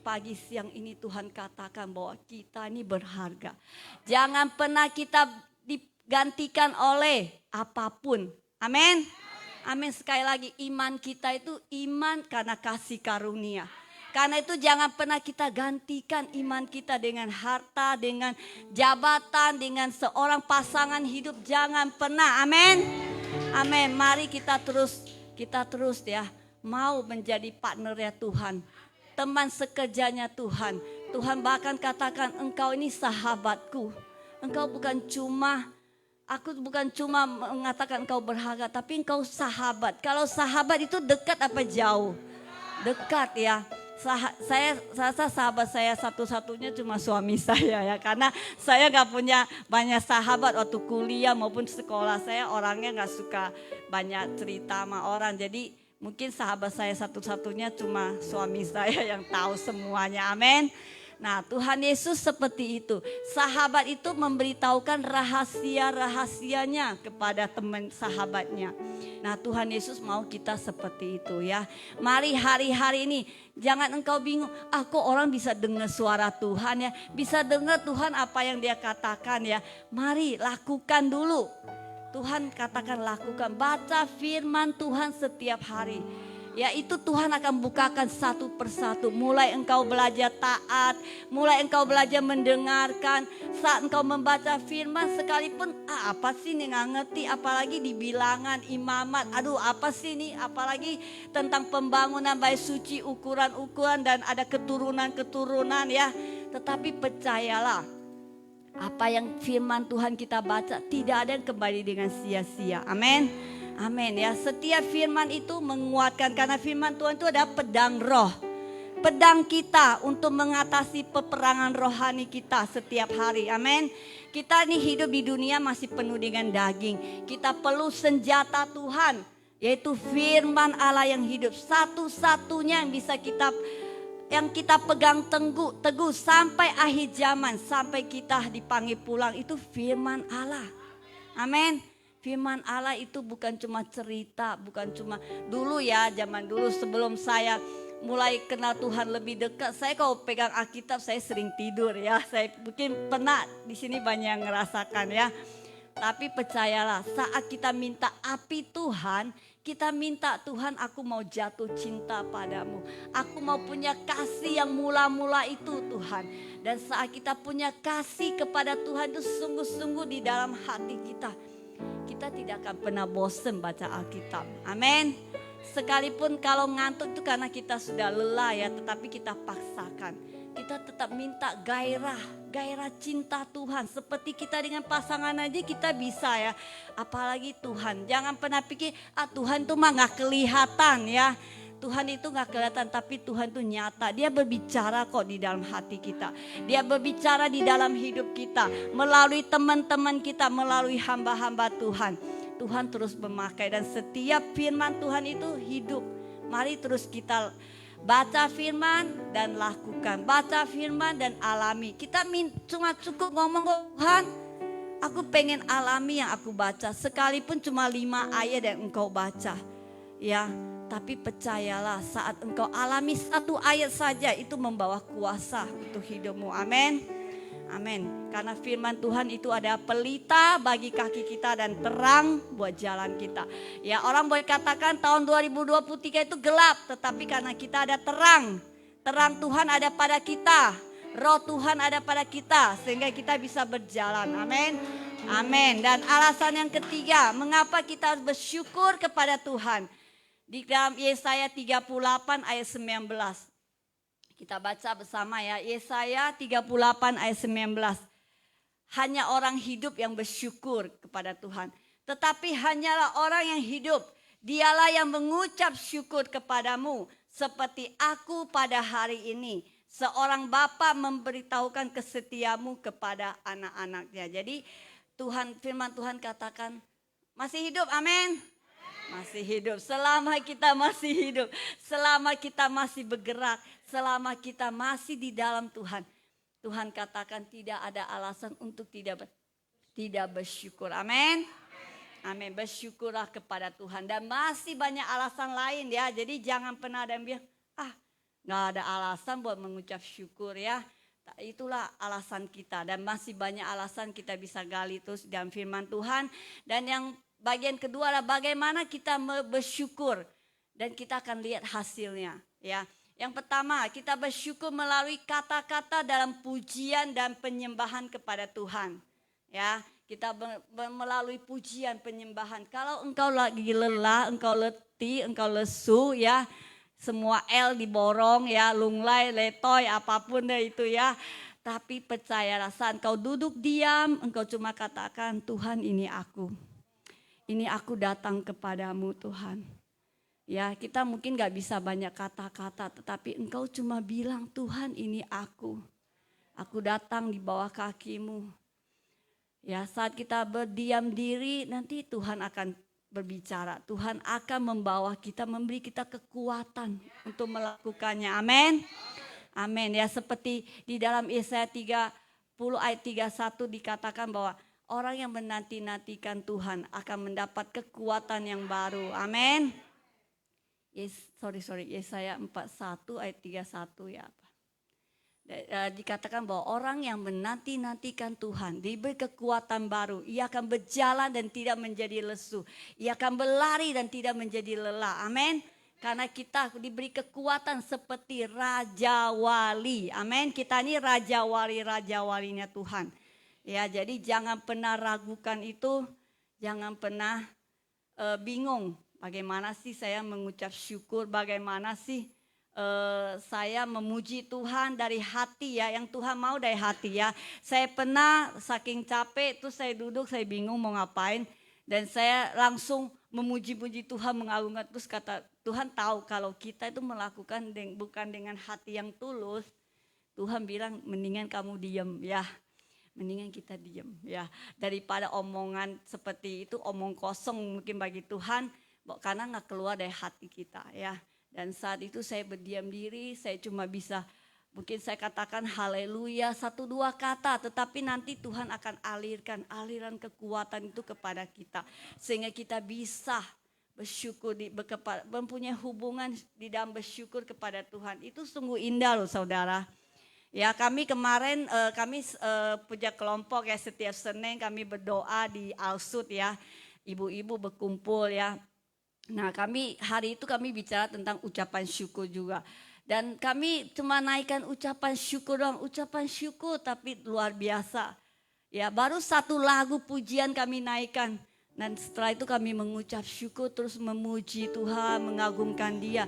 pagi siang ini Tuhan katakan bahwa kita ini berharga. Jangan pernah kita digantikan oleh apapun. Amin. Amin. Sekali lagi, iman kita itu iman karena kasih karunia. Karena itu jangan pernah kita gantikan iman kita dengan harta, dengan jabatan, dengan seorang pasangan hidup. Jangan pernah. Amin. Amin. Mari kita terus ya mau menjadi partnernya Tuhan, teman sekerjanya Tuhan. Tuhan bahkan katakan, engkau ini sahabatku. Engkau bukan cuma, aku bukan cuma mengatakan engkau berharga, tapi engkau sahabat. Kalau sahabat itu dekat apa jauh? Dekat ya. Saya rasa sahabat saya satu-satunya cuma suami saya ya, karena saya nggak punya banyak sahabat waktu kuliah maupun sekolah. Saya orangnya nggak suka banyak cerita sama orang, jadi mungkin sahabat saya satu-satunya cuma suami saya yang tahu semuanya. Amin. Nah Tuhan Yesus seperti itu. Sahabat itu memberitahukan rahasia-rahasianya kepada teman sahabatnya. Nah Tuhan Yesus mau kita seperti itu ya. Mari hari-hari ini jangan engkau bingung, kok orang bisa dengar suara Tuhan ya, bisa dengar Tuhan apa yang Dia katakan ya. Mari lakukan dulu. Tuhan katakan lakukan, baca firman Tuhan setiap hari. Ya itu Tuhan akan bukakan satu persatu. Mulai engkau belajar taat, mulai engkau belajar mendengarkan. Saat engkau membaca firman sekalipun, apa sih nih nggak ngerti. Apalagi di bilangan, imamat, aduh apa sih nih. Apalagi tentang pembangunan bait suci, ukuran-ukuran dan ada keturunan-keturunan ya. Tetapi percayalah, apa yang firman Tuhan kita baca tidak ada yang kembali dengan sia-sia. Amin. Amin ya. Setiap firman itu menguatkan, karena firman Tuhan itu ada pedang roh. pedang kita untuk mengatasi peperangan rohani kita setiap hari. Amin. Kita ini hidup di dunia masih penuh dengan daging. Kita perlu senjata Tuhan, yaitu firman Allah yang hidup. Satu-satunya yang bisa kita pegang teguh sampai akhir zaman, sampai kita dipanggil pulang, itu firman Allah. Amin. Firman Allah itu bukan cuma cerita, bukan cuma dulu ya, zaman dulu sebelum saya mulai kenal Tuhan lebih dekat, saya kalau pegang Alkitab saya sering tidur ya. Saya mungkin pernah di sini banyak yang ngerasakan ya. Tapi percayalah, saat kita minta api Tuhan, kita minta Tuhan, aku mau jatuh cinta padamu. Aku mau punya kasih yang mula-mula itu Tuhan. Dan saat kita punya kasih kepada Tuhan itu sungguh-sungguh di dalam hati kita, kita tidak akan pernah bosan baca Alkitab. Amin. Sekalipun kalau ngantuk itu karena kita sudah lelah ya, tetapi kita paksakan. Kita tetap minta gairah cinta Tuhan. Seperti kita dengan pasangan aja kita bisa ya. Apalagi Tuhan. Jangan pernah pikir, Tuhan tuh mah gak kelihatan ya. Tuhan itu gak kelihatan, tapi Tuhan tuh nyata. Dia berbicara kok di dalam hati kita. Dia berbicara di dalam hidup kita. Melalui teman-teman kita, melalui hamba-hamba Tuhan. Tuhan terus memakai dan setiap firman Tuhan itu hidup. Mari terus kita baca firman dan lakukan. Baca firman dan alami. Kita cuma cukup ngomong, Tuhan, aku pengen alami yang aku baca. Sekalipun cuma 5 ayat yang engkau baca. Ya, tapi percayalah saat engkau alami 1 ayat saja itu membawa kuasa untuk hidupmu. Amin. Amin. Karena firman Tuhan itu ada pelita bagi kaki kita dan terang buat jalan kita. Ya, orang boleh katakan tahun 2023 itu gelap, tetapi karena kita ada terang. Terang Tuhan ada pada kita. Roh Tuhan ada pada kita sehingga kita bisa berjalan. Amin. Amin. Dan alasan yang ketiga, mengapa kita harus bersyukur kepada Tuhan? Di dalam Yesaya 38 ayat 19. Kita baca bersama ya, Yesaya 38 ayat 19. Hanya orang hidup yang bersyukur kepada Tuhan. Tetapi hanyalah orang yang hidup, dialah yang mengucap syukur kepadamu. Seperti aku pada hari ini. Seorang bapa memberitahukan kesetiamu kepada anak-anaknya. Jadi firman Tuhan katakan, masih hidup, amin. Masih hidup, selama kita masih hidup, selama kita masih bergerak, selama kita masih di dalam Tuhan. Tuhan katakan tidak ada alasan untuk tidak bersyukur. Amin. Amin. Bersyukurlah kepada Tuhan. Dan masih banyak alasan lain ya. Jadi jangan pernah ada yang bilang, gak ada alasan buat mengucap syukur ya. Itulah alasan kita. Dan masih banyak alasan kita bisa gali terus dalam firman Tuhan. Dan yang bagian kedua adalah bagaimana kita bersyukur. Dan kita akan lihat hasilnya ya. Yang pertama, kita bersyukur melalui kata-kata dalam pujian dan penyembahan kepada Tuhan. Ya, kita melalui pujian penyembahan. Kalau engkau lagi lelah, engkau letih, engkau lesu ya, semua L diborong ya, lunglai, letoy, apapun deh itu ya. Tapi percayalah saat engkau duduk diam, engkau cuma katakan, Tuhan ini aku. Ini aku datang kepadamu Tuhan. Ya, kita mungkin gak bisa banyak kata-kata, tetapi engkau cuma bilang, Tuhan ini aku. Aku datang di bawah kakimu. Ya, saat kita berdiam diri, nanti Tuhan akan berbicara. Tuhan akan membawa kita, memberi kita kekuatan untuk melakukannya. Amin. Amin. Ya, seperti di dalam Yesaya 30 ayat 31 dikatakan bahwa orang yang menanti-nantikan Tuhan akan mendapat kekuatan yang baru. Amin. Yesaya 41 ayat 31 ya. Dikatakan bahwa orang yang menanti-nantikan Tuhan diberi kekuatan baru. Ia akan berjalan dan tidak menjadi lesu. Ia akan berlari dan tidak menjadi lelah. Amin. Karena kita diberi kekuatan seperti Raja Wali. Amin. Kita ini Raja Walinya Tuhan. Ya, jadi jangan pernah ragukan itu. Jangan pernah bingung. Bagaimana sih saya mengucap syukur, bagaimana sih saya memuji Tuhan dari hati ya, yang Tuhan mau dari hati ya. Saya pernah saking capek tuh saya duduk, saya bingung mau ngapain. Dan saya langsung memuji-muji Tuhan, mengagungkan, terus kata Tuhan tahu kalau kita itu melakukan bukan dengan hati yang tulus, Tuhan bilang mendingan kamu diam ya. Mendingan kita diam ya. Daripada omongan seperti itu, omong kosong mungkin bagi Tuhan, karena nggak keluar dari hati kita ya. Dan saat itu saya berdiam diri, saya cuma bisa mungkin saya katakan haleluya 1-2 kata, tetapi nanti Tuhan akan alirkan aliran kekuatan itu kepada kita. Sehingga kita bisa bersyukur, mempunyai hubungan di dalam bersyukur kepada Tuhan. Itu sungguh indah loh saudara. Ya kami kemarin punya kelompok ya, setiap Senin kami berdoa di Alsut ya. Ibu-ibu berkumpul ya. Nah hari itu kami bicara tentang ucapan syukur juga. Dan kami cuma naikkan ucapan syukur doang, ucapan syukur tapi luar biasa. Ya baru 1 lagu pujian kami naikkan. Dan setelah itu kami mengucap syukur, terus memuji Tuhan, mengagumkan Dia.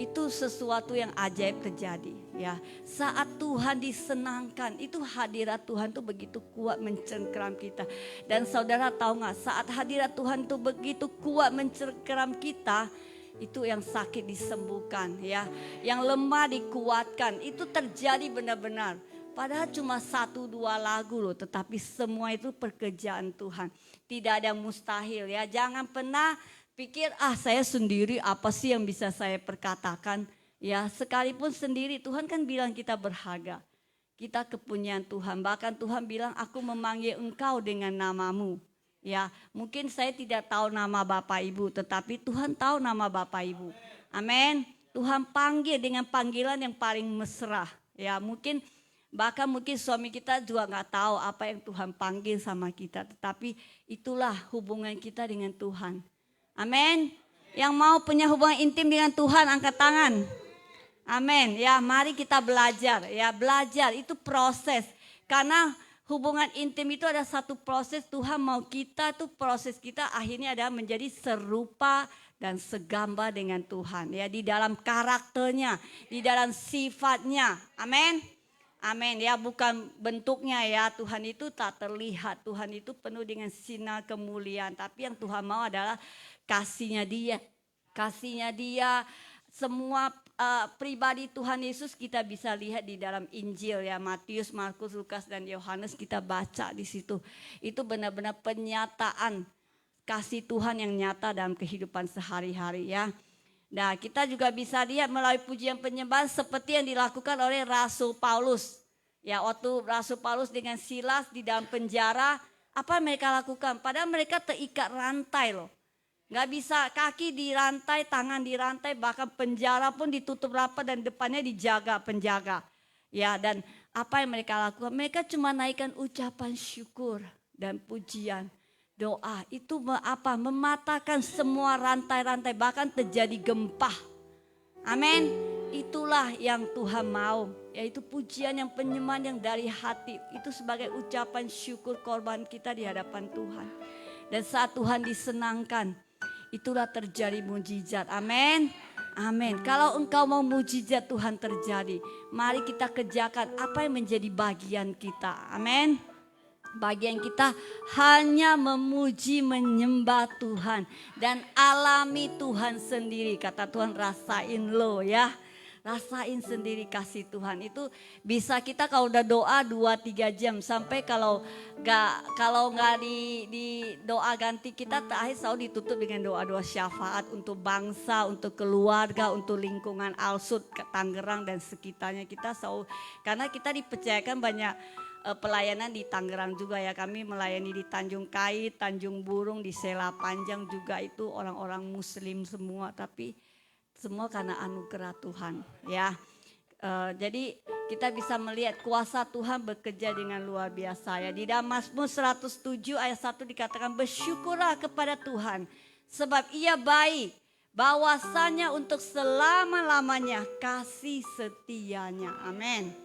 Itu sesuatu yang ajaib terjadi. Ya, saat Tuhan disenangkan, itu hadirat Tuhan tuh begitu kuat mencengkeram kita. Dan saudara tahu nggak, saat hadirat Tuhan tuh begitu kuat mencengkeram kita, itu yang sakit disembuhkan ya, yang lemah dikuatkan, itu terjadi benar-benar. Padahal cuma 1-2 lagu loh, tetapi semua itu pekerjaan Tuhan. Tidak ada yang mustahil ya, jangan pernah pikir saya sendiri apa sih yang bisa saya perkatakan. Ya sekalipun sendiri Tuhan kan bilang kita berharga, kita kepunyaan Tuhan. Bahkan Tuhan bilang aku memanggil engkau dengan namamu. Ya, mungkin saya tidak tahu nama Bapak Ibu, tetapi Tuhan tahu nama Bapak Ibu. Amin. Tuhan panggil dengan panggilan yang paling mesra. Ya, mungkin suami kita juga nggak tahu apa yang Tuhan panggil sama kita, tetapi itulah hubungan kita dengan Tuhan. Amin. Yang mau punya hubungan intim dengan Tuhan angkat tangan. Amin. Ya, mari kita belajar. Ya, belajar itu proses. Karena hubungan intim itu ada satu proses, Tuhan mau kita tuh proses kita akhirnya adalah menjadi serupa dan segambar dengan Tuhan. Ya, di dalam karakternya, di dalam sifatnya. Amin. Amin. Ya, bukan bentuknya ya. Tuhan itu tak terlihat. Tuhan itu penuh dengan sinar kemuliaan. Tapi yang Tuhan mau adalah kasihnya Dia. Kasihnya Dia. Semua pribadi Tuhan Yesus kita bisa lihat di dalam Injil ya, Matius, Markus, Lukas dan Yohanes, kita baca di situ. Itu benar-benar penyataan kasih Tuhan yang nyata dalam kehidupan sehari-hari ya. Nah, kita juga bisa lihat melalui pujian penyembahan seperti yang dilakukan oleh Rasul Paulus. Ya, waktu Rasul Paulus dengan Silas di dalam penjara, apa yang mereka lakukan? Padahal mereka terikat rantai loh. Gak bisa, kaki dirantai, tangan dirantai, bahkan penjara pun ditutup rapat dan depannya dijaga penjaga. Ya, dan apa yang mereka lakukan? Mereka cuma naikkan ucapan syukur dan pujian, doa. Itu mematahkan semua rantai-rantai, bahkan terjadi gempa. Amin. Itulah yang Tuhan mau, yaitu pujian yang penyembahan yang dari hati. Itu sebagai ucapan syukur korban kita di hadapan Tuhan. Dan saat Tuhan disenangkan, itulah terjadi mujizat. Amin. Amin. Kalau engkau mau mujizat Tuhan terjadi, mari kita kerjakan apa yang menjadi bagian kita. Amin. Bagian kita hanya memuji, menyembah Tuhan dan alami Tuhan sendiri. Kata Tuhan, rasain lo ya. Rasain sendiri kasih Tuhan. Itu bisa kita kalau udah doa 2-3 jam. Sampai kalau nggak di doa ganti kita terakhir selalu ditutup dengan doa-doa syafaat untuk bangsa, untuk keluarga, untuk lingkungan Alsut, Tangerang dan sekitarnya. Kita selalu, karena kita dipercayakan banyak pelayanan di Tangerang juga ya. Kami melayani di Tanjung Kait, Tanjung Burung, di Sela Panjang juga, itu orang-orang muslim semua. Tapi semua karena anugerah Tuhan ya. Jadi kita bisa melihat kuasa Tuhan bekerja dengan luar biasa ya. Di dalam Mazmur 107 ayat 1 dikatakan, bersyukurlah kepada Tuhan sebab Ia baik, bahwasanya untuk selama-lamanya kasih setianya. Amin.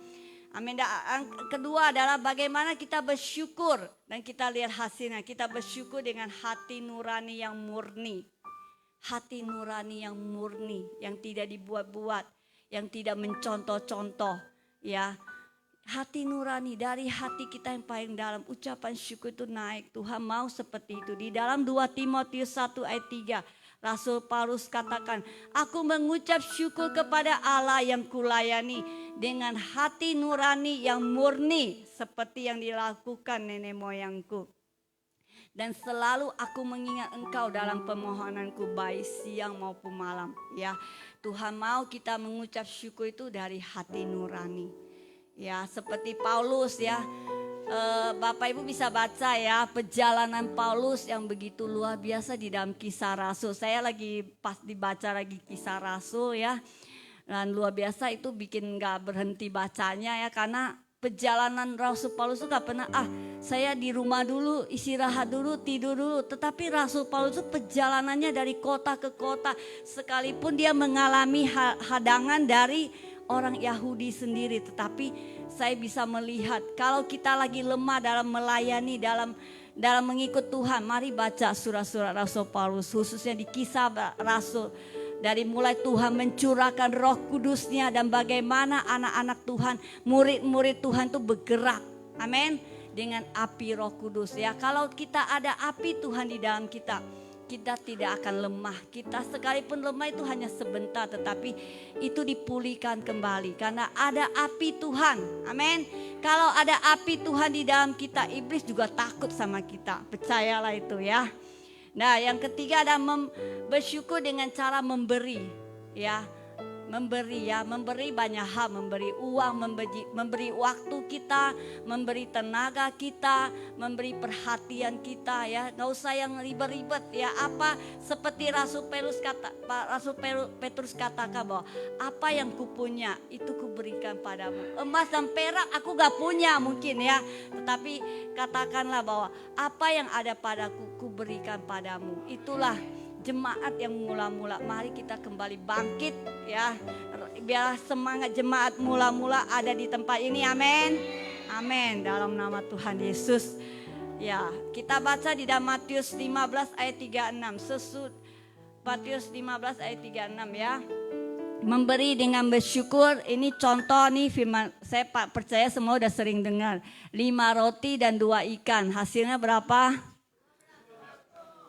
Amin. Yang kedua adalah bagaimana kita bersyukur dan kita lihat hasilnya. Kita bersyukur dengan hati nurani yang murni. Hati nurani yang murni, yang tidak dibuat-buat, yang tidak mencontoh-contoh, ya, hati nurani dari hati kita yang paling dalam. Ucapan syukur itu naik. Tuhan mau seperti itu. Di dalam 2 Timotius 1 ayat 3. Rasul Paulus katakan, aku mengucap syukur kepada Allah yang kulayani dengan hati nurani yang murni seperti yang dilakukan nenek moyangku. Dan selalu aku mengingat engkau dalam permohonanku baik siang maupun malam. Ya, Tuhan mau kita mengucap syukur itu dari hati nurani. Ya, seperti Paulus ya. Bapak Ibu bisa baca ya perjalanan Paulus yang begitu luar biasa di dalam Kisah Rasul. Saya lagi pas dibaca lagi Kisah Rasul ya. Dan luar biasa itu bikin gak berhenti bacanya ya. Karena perjalanan Rasul Paulus itu gak pernah saya di rumah dulu, istirahat dulu, tidur dulu. Tetapi Rasul Paulus itu perjalanannya dari kota ke kota. Sekalipun dia mengalami hadangan dari orang Yahudi sendiri. Tetapi saya bisa melihat kalau kita lagi lemah dalam melayani, dalam mengikut Tuhan. Mari baca surat-surat Rasul Paulus, khususnya di Kisah Rasul. Dari mulai Tuhan mencurahkan Roh Kudusnya dan bagaimana anak-anak Tuhan, murid-murid Tuhan itu bergerak. Amin. Dengan api Roh Kudus ya. Kalau kita ada api Tuhan di dalam kita, kita tidak akan lemah. Kita sekalipun lemah itu hanya sebentar, tetapi itu dipulihkan kembali karena ada api Tuhan. Amin. Kalau ada api Tuhan di dalam kita, iblis juga takut sama kita. Percayalah itu ya. Nah, yang ketiga ada bersyukur dengan cara memberi ya. Memberi banyak hal, memberi uang, memberi waktu kita, memberi tenaga kita, memberi perhatian kita ya. Gak usah yang ribet-ribet ya. Apa seperti Rasul Petrus katakan bahwa apa yang kupunya itu kuberikan padamu. Emas dan perak aku gak punya mungkin ya. Tetapi katakanlah bahwa apa yang ada padaku kuberikan padamu. Itulah jemaat yang mula-mula. Mari kita kembali bangkit ya. Biar semangat jemaat mula-mula ada di tempat ini. Amin. Amin. Dalam nama Tuhan Yesus. Ya, kita baca di dalam Matius 15 ayat 36. Matius 15 ayat 36 ya. Memberi dengan bersyukur. Ini contoh nih firman. Saya percaya semua udah sering dengar. 5 roti dan 2 ikan. Hasilnya berapa?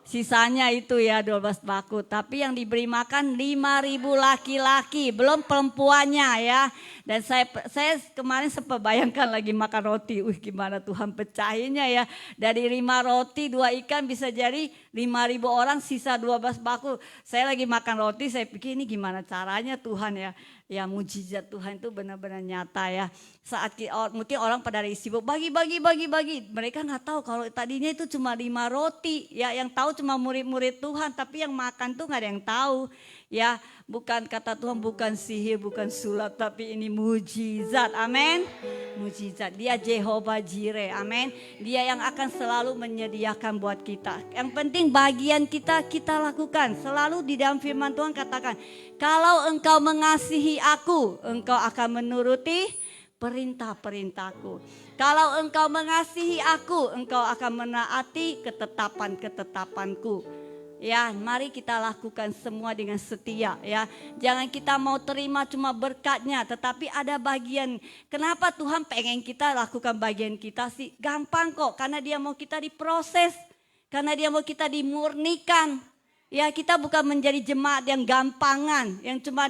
Sisanya itu ya 12 baku. Tapi yang diberi makan 5.000 laki-laki. Belum perempuannya ya. Dan saya kemarin sempat bayangkan lagi makan roti. Gimana Tuhan pecahinnya ya. Dari 5 roti 2 ikan bisa jadi 5.000 orang sisa 12 baku. Saya lagi makan roti saya pikir ini gimana caranya Tuhan ya. Ya mujizat Tuhan itu benar-benar nyata ya. Saat mungkin orang pada sibuk bagi. Mereka nggak tahu kalau tadinya itu cuma 5 roti. Ya yang tahu cuma murid-murid Tuhan. Tapi yang makan tuh nggak ada yang tahu. Ya bukan kata Tuhan, bukan sihir, bukan sulap. Tapi ini mujizat. Amin. Mujizat. Dia Jehovah Jireh. Amin. Dia yang akan selalu menyediakan buat kita. Yang penting bagian kita lakukan. Selalu di dalam firman Tuhan katakan. Kalau engkau mengasihi aku, engkau akan menuruti perintah-perintahku. Kalau engkau mengasihi aku, engkau akan menaati ketetapan-ketetapanku. Ya, mari kita lakukan semua dengan setia ya. Jangan kita mau terima cuma berkatnya, tetapi ada bagian. Kenapa Tuhan pengen kita lakukan bagian kita sih? Gampang kok, karena dia mau kita diproses. Karena dia mau kita dimurnikan. Ya kita bukan menjadi jemaat yang gampangan, yang cuma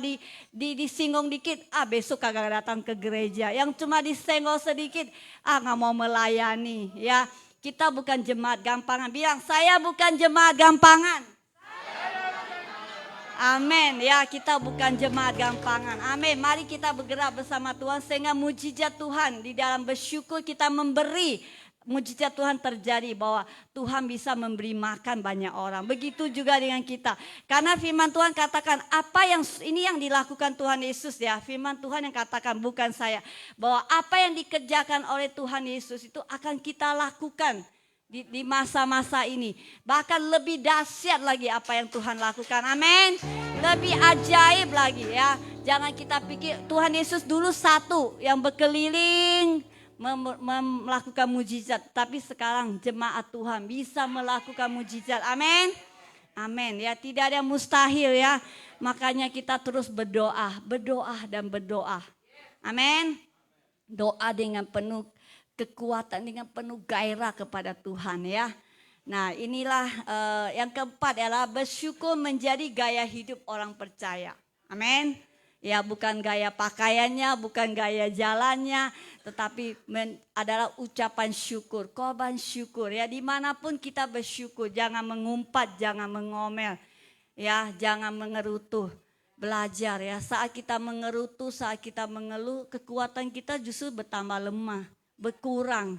disinggung dikit, besok kagak datang ke gereja. Yang cuma disenggol sedikit, gak mau melayani. Ya kita bukan jemaat gampangan. Bilang saya bukan jemaat gampangan. Amin. Ya kita bukan jemaat gampangan. Amin. Mari kita bergerak bersama Tuhan sehingga mujizat Tuhan di dalam bersyukur kita memberi. Mujizat Tuhan terjadi bahwa Tuhan bisa memberi makan banyak orang. Begitu juga dengan kita. Karena firman Tuhan katakan apa yang ini yang dilakukan Tuhan Yesus ya. Firman Tuhan yang katakan bukan saya. Bahwa apa yang dikerjakan oleh Tuhan Yesus itu akan kita lakukan di masa-masa ini. Bahkan lebih dahsyat lagi apa yang Tuhan lakukan. Amin. Lebih ajaib lagi ya. Jangan kita pikir Tuhan Yesus dulu satu yang berkeliling. Melakukan mujizat, tapi sekarang jemaat Tuhan bisa melakukan mujizat. Amin. Amin ya, tidak ada yang mustahil ya. Makanya kita terus berdoa dan berdoa. Amin. doa dengan penuh kekuatan, dengan penuh gairah kepada Tuhan ya. Nah inilah yang keempat adalah bersyukur menjadi gaya hidup orang percaya. Amin. Ya bukan gaya pakaiannya, bukan gaya jalannya, tetapi adalah ucapan syukur, korban syukur ya. Dimanapun kita bersyukur, jangan mengumpat, jangan mengomel, ya jangan mengerutu. Belajar ya, saat kita mengerutu, saat kita mengeluh, kekuatan kita justru bertambah lemah, berkurang.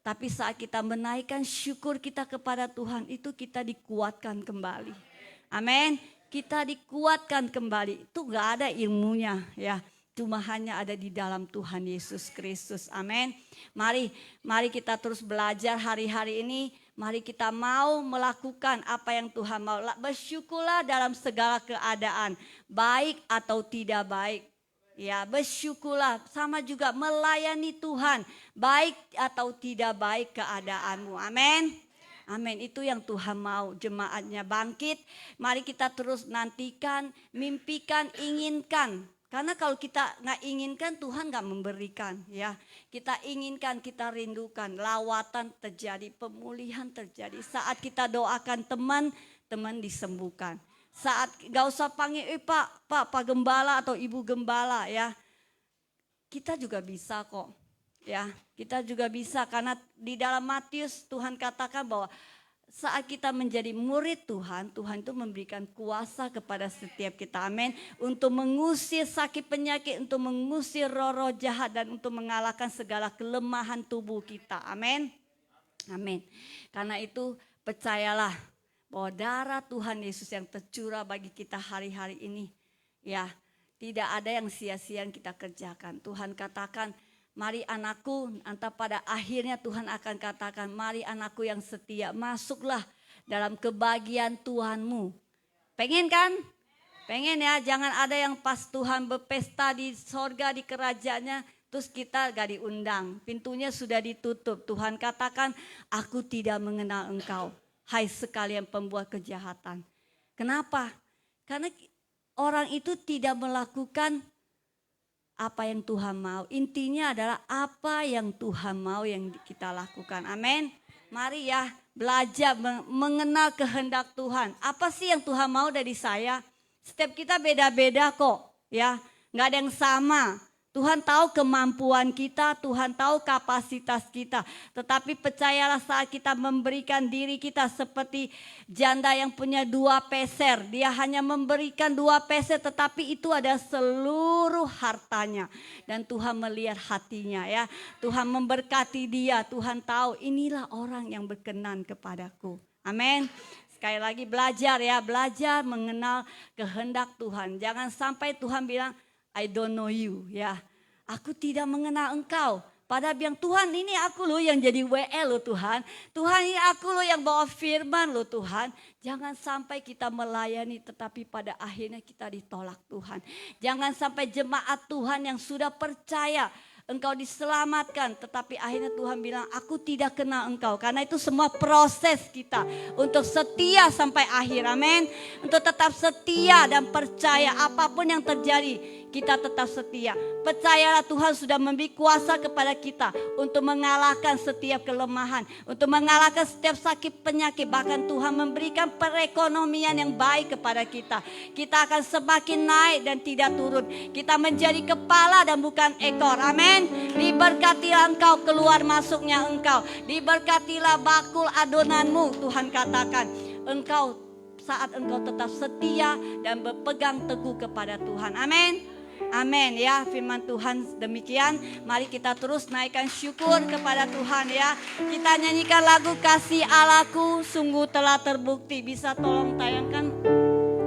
Tapi saat kita menaikkan syukur kita kepada Tuhan, itu kita dikuatkan kembali. Amin. Kita dikuatkan kembali. Itu gak ada ilmunya ya. Cuma hanya ada di dalam Tuhan Yesus Kristus. Amin. Mari kita terus belajar hari-hari ini. Mari kita mau melakukan apa yang Tuhan mau. Bersyukurlah dalam segala keadaan. Baik atau tidak baik. Ya, bersyukurlah, sama juga melayani Tuhan, baik atau tidak baik keadaanmu. Amin. Amin. Itu yang Tuhan mau, jemaatnya bangkit. Mari kita terus nantikan, mimpikan, inginkan. Karena kalau kita nggak inginkan, Tuhan nggak memberikan. Ya, kita inginkan, kita rindukan. Lawatan terjadi, pemulihan terjadi. Saat kita doakan teman disembuhkan. Saat gak usah panggil Pak Gembala atau Ibu Gembala ya. Kita juga bisa kok. Ya, kita juga bisa karena di dalam Matius Tuhan katakan bahwa saat kita menjadi murid Tuhan, Tuhan itu memberikan kuasa kepada setiap kita. Amin. Untuk mengusir sakit penyakit, untuk mengusir roh-roh jahat dan untuk mengalahkan segala kelemahan tubuh kita. Amin. Amin. Karena itu percayalah bahwa darah Tuhan Yesus yang tercurah bagi kita hari-hari ini. Ya, tidak ada yang sia-sia yang kita kerjakan. Tuhan katakan, mari anakku, entah pada akhirnya Tuhan akan katakan, mari anakku yang setia, masuklah dalam kebahagiaan Tuhanmu. Pengen kan? Pengen ya, jangan ada yang pas Tuhan berpesta di sorga, di kerajaannya, terus kita gak diundang. Pintunya sudah ditutup. Tuhan katakan, aku tidak mengenal engkau. Hai sekalian pembuat kejahatan. Kenapa? Karena orang itu tidak melakukan apa yang Tuhan mau. Intinya adalah apa yang Tuhan mau yang kita lakukan. Amin. Mari ya belajar mengenal kehendak Tuhan. Apa sih yang Tuhan mau dari saya? Setiap kita beda-beda kok. Ya, nggak ada yang sama. Tuhan tahu kemampuan kita, Tuhan tahu kapasitas kita. Tetapi percayalah saat kita memberikan diri kita seperti janda yang punya 2 peser. Dia hanya memberikan 2 peser tetapi itu ada seluruh hartanya. Dan Tuhan melihat hatinya ya. Tuhan memberkati dia, Tuhan tahu inilah orang yang berkenan kepadaku. Amin. Sekali lagi belajar ya, belajar mengenal kehendak Tuhan. Jangan sampai Tuhan bilang, I don't know you ya. Aku tidak mengenal engkau. Padahal bilang Tuhan ini aku loh yang jadi WL loh Tuhan. Tuhan ini aku loh yang bawa firman loh Tuhan. Jangan sampai kita melayani tetapi pada akhirnya kita ditolak Tuhan. Jangan sampai jemaat Tuhan yang sudah percaya engkau diselamatkan, tetapi akhirnya Tuhan bilang, aku tidak kenal engkau. Karena itu semua proses kita untuk setia sampai akhir, amin. Untuk tetap setia dan percaya apapun yang terjadi, kita tetap setia. Percayalah Tuhan sudah memberi kuasa kepada kita untuk mengalahkan setiap kelemahan, untuk mengalahkan setiap sakit penyakit. Bahkan Tuhan memberikan perekonomian yang baik kepada kita. Kita akan semakin naik dan tidak turun. Kita menjadi kepala dan bukan ekor, amin. Diberkatilah engkau keluar masuknya engkau. Diberkatilah bakul adonanmu, Tuhan katakan. Engkau saat engkau tetap setia dan berpegang teguh kepada Tuhan. Amin. Amin ya, firman Tuhan demikian. Mari kita terus naikkan syukur kepada Tuhan ya. Kita nyanyikan lagu Kasih Allahku sungguh telah terbukti. Bisa tolong tayangkan?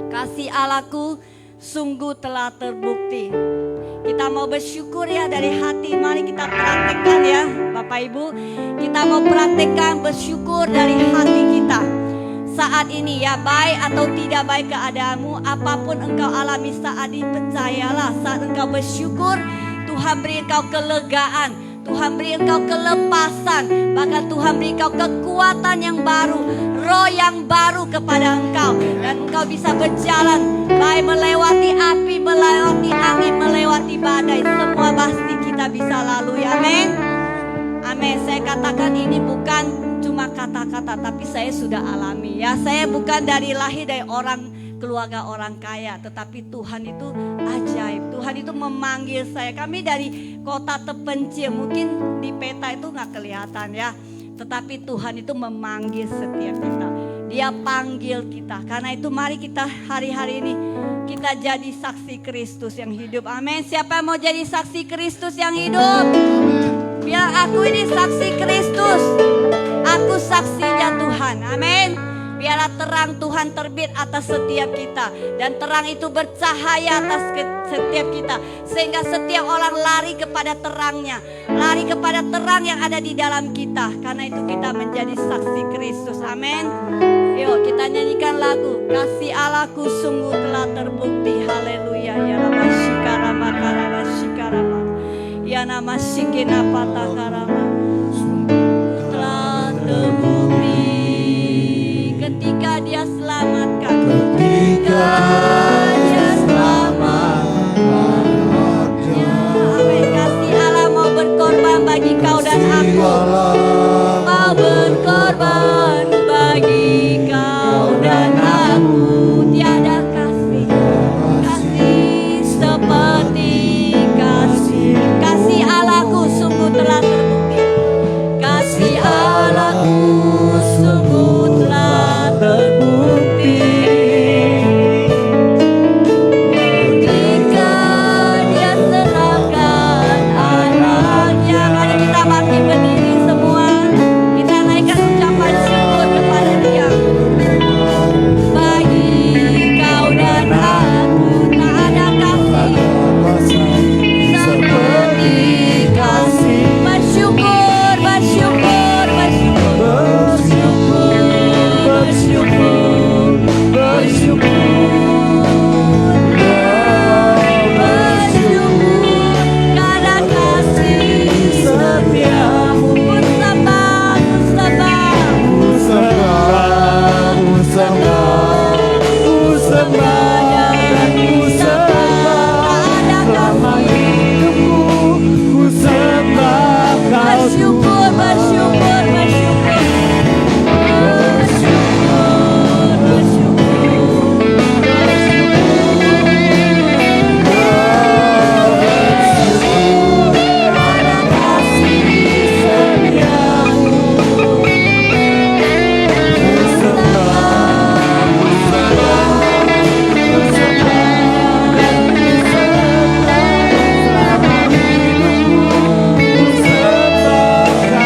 Kasih Allahku sungguh telah terbukti. Kita mau bersyukur ya dari hati. Mari kita praktekkan ya Bapak Ibu. Kita mau praktekkan bersyukur dari hati kita. Saat ini ya, baik atau tidak baik keadaanmu, apapun engkau alami saat ini, percayalah saat engkau bersyukur, Tuhan beri engkau kelegaan, Tuhan beri engkau kelepasan, bahkan Tuhan beri engkau kekuatan yang baru, roh yang baru kepada engkau, dan engkau bisa berjalan baik melewati api, melewati angin, melewati badai. Semua pasti kita kita bisa lalui. Amin. Amin. Saya katakan ini bukan cuma kata-kata, tapi saya sudah alami ya. Saya bukan lahir dari keluarga orang kaya, tetapi Tuhan itu ajaib. Tuhan itu memanggil saya. Kami dari kota terpencil, mungkin di peta itu nggak kelihatan ya. Tetapi Tuhan itu memanggil setiap kita. Dia panggil kita. Karena itu mari kita hari-hari ini kita jadi saksi Kristus yang hidup. Amin. Siapa yang mau jadi saksi Kristus yang hidup? Bilang aku ini saksi Kristus. Aku saksinya Tuhan. Amin. Biarlah terang Tuhan terbit atas setiap kita. Dan terang itu bercahaya atas setiap kita. Sehingga setiap orang lari kepada terangnya. Lari kepada terang yang ada di dalam kita. Karena itu kita menjadi saksi Kristus. Amin. Yuk kita nyanyikan lagu. Kasih Allahku sungguh telah terbukti. Haleluya. Ya nama Shikarama Karama Shikarama. Ya nama Shikina Patakarama. Telah terbukti. Ketika dia selamatkan. Ketika dia selamatkan. Amin. Kasih Allah mau berkorban bagi kau dan aku. Mau berkorban bagi kau dan aku. Tiada kasih. Kasih seperti kasih. Kasih Allahku sungguh telah terbukti. Kasih Allahku sungguh telah terbukti. Ketika dia serahkan anaknya. Mari kita bangkit berdiri semua. Kita naikkan ucapan syukur kepada dia. Bagi kau dan aku tak ada kasih seperti kasih. Bersyukur, bersyukur, bersyukur. Bersyukur, bersyukur, bersyukur karena kasih setiamu. Ku sembah, ku sembah, ku sembah, ku sembah, selama hidupku ku sembah kau. Bersyukur, bersyukur, bersyukur.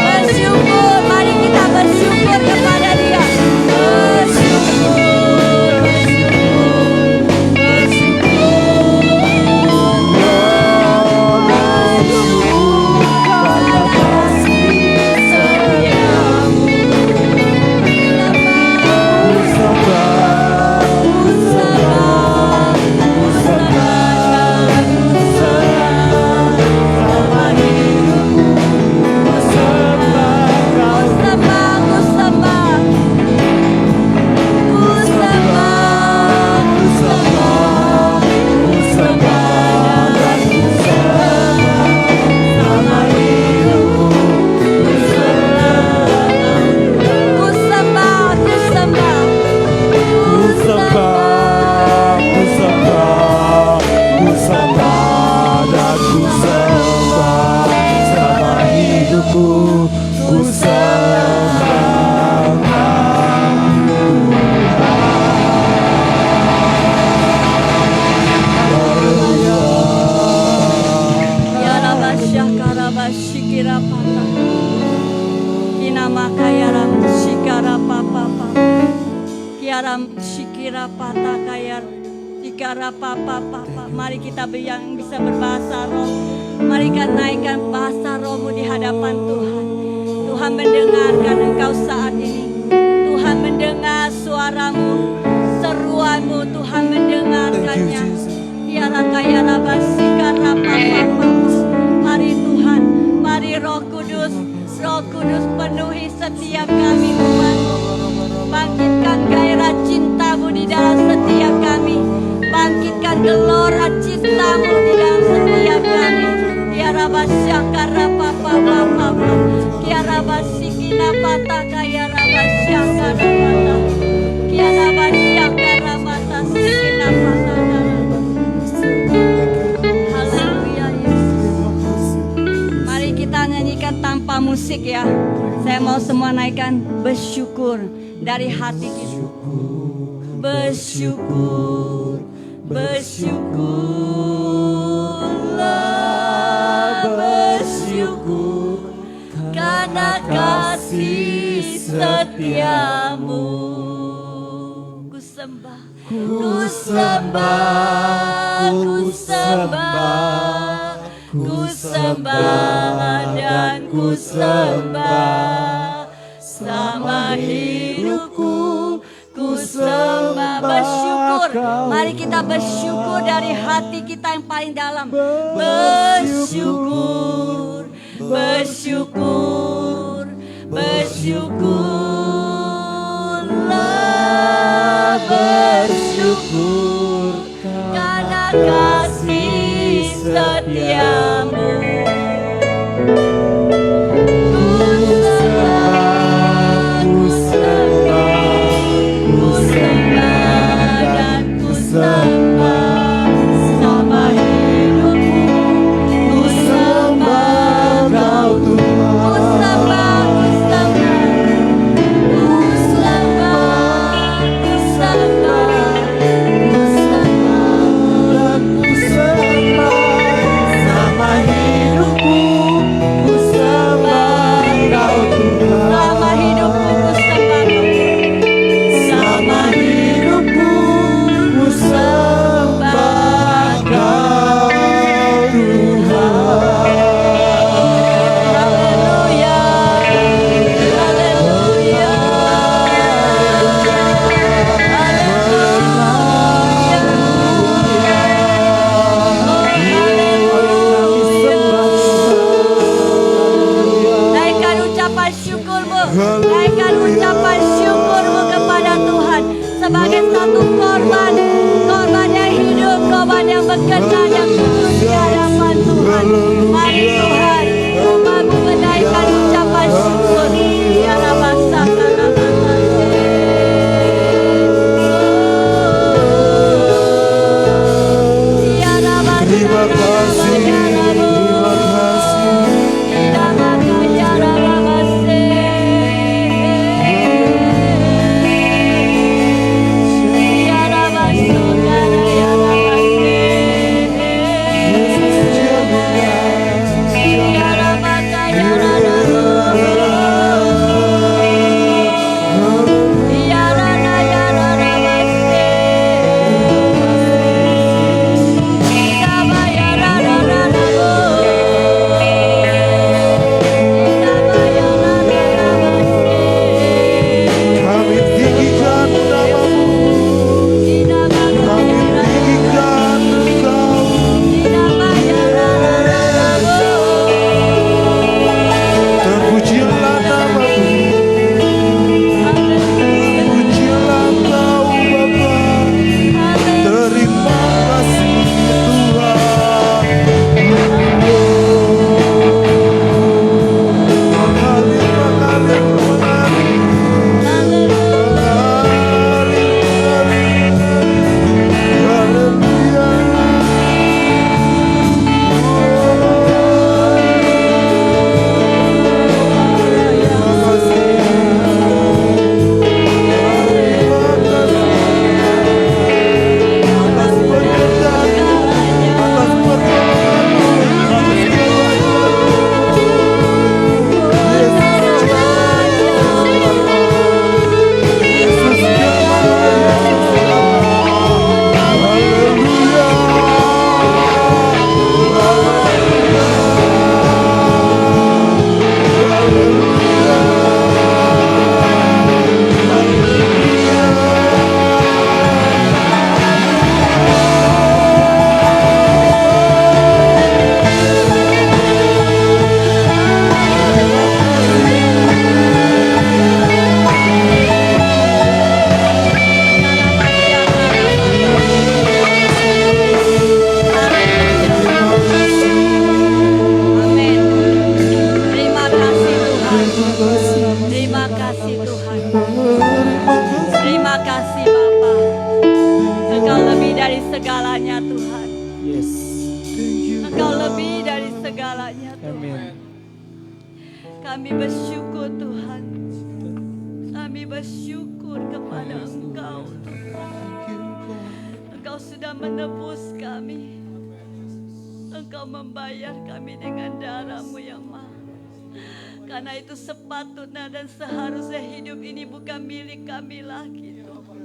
Bersyukur, mari kita bersyukur kepada dia. Bersyukur, Mari kita yang bisa berbahasa roh. Mari kita naikkan bahasa rohmu di hadapan Tuhan. Tuhan mendengarkan engkau saat ini. Tuhan mendengar suaramu, seruanmu. Tuhan mendengarkannya. Mari Tuhan, mari Roh Kudus penuhi setiap kami Tuhan. Bangkitkan gairah cintamu di dalam setiap kami. Bangkitkan gelora cintamu di dalam setiap kami. Ya Rabasya mata kaya rabasyaka ramata. Kiara basyaka ramata sikina mata daraba. Haleluya Yesus. Mari kita nyanyikan tanpa musik ya. Saya mau semua naikkan bersyukur dari hati kita. Bersyukur, bersyukurlah, bersyukur karena kasih setiamu. Ku sembah, ku sembah, ku sembah, ku sembah dan ku sembah sama hidupku. Ku sembah, bersyukur. Mari kita bersyukur dari hati kita yang paling dalam. Bersyukur, bersyukur, bersyukurlah, bersyukur karena kasih setiamu. Sembah sama hidupku, ku sembah Kau Tuhan. Ku sembah, ku sembah, ku sembah, ku sembah, ku sembah, ku sembah sama hidupku, ku sembah Kau Tuhan. Sama hidupku ku sembah Kau. Sama hidupku ku sembah Kau Tuhan. Haleluya, haleluya, haleluya. Naikkan ucapan syukurmu, naikkan ucapan syukurmu kepada Tuhan sebagai satu korban, korban yang hidup, korban yang berkenan, yang kudus di hadapan Tuhan. Mari Tuhan, umatmu menaikkan ucapan syukur. Ya Rabasaka Rabasake. Ya Rabasaka Terima kasih, terima kasih. Ya Rabasaka Rabasake. Ya Rabasaka, ya Rabasake. Terima kasih Tuhan. Terima kasih Bapa. Engkau lebih dari segalanya Tuhan. Yes. Engkau lebih dari segalanya Tuhan. Amin. Kami bersyukur Tuhan. Kami bersyukur kepada Engkau. Engkau sudah menebus kami. Engkau membayar kami dengan darah-Mu yang mahal. Karena itu sepatutnya dan seharusnya hidup ini bukan milik kami lagi Tuhan.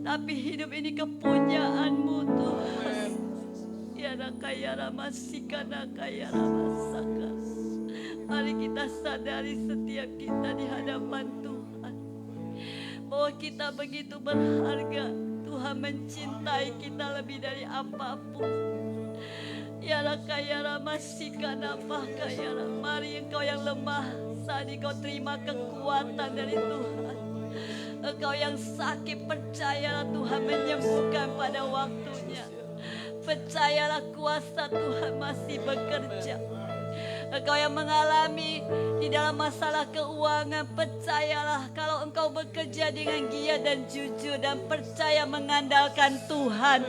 Tapi hidup ini kepunyaan-Mu Tuhan. Ya kaya ramasika kaya ramasaka. Mari kita sadari setiap kita di hadapan Tuhan bahwa kita begitu berharga. Tuhan mencintai kita lebih dari apapun. Ya kaya ramasika kaya. Mari engkau yang lemah saat ini kau terima kekuatan dari Tuhan. Engkau yang sakit percayalah Tuhan menyembuhkan pada waktunya. Percayalah kuasa Tuhan masih bekerja. Engkau yang mengalami di dalam masalah keuangan, percayalah kalau engkau bekerja dengan giat dan jujur dan percaya mengandalkan Tuhan,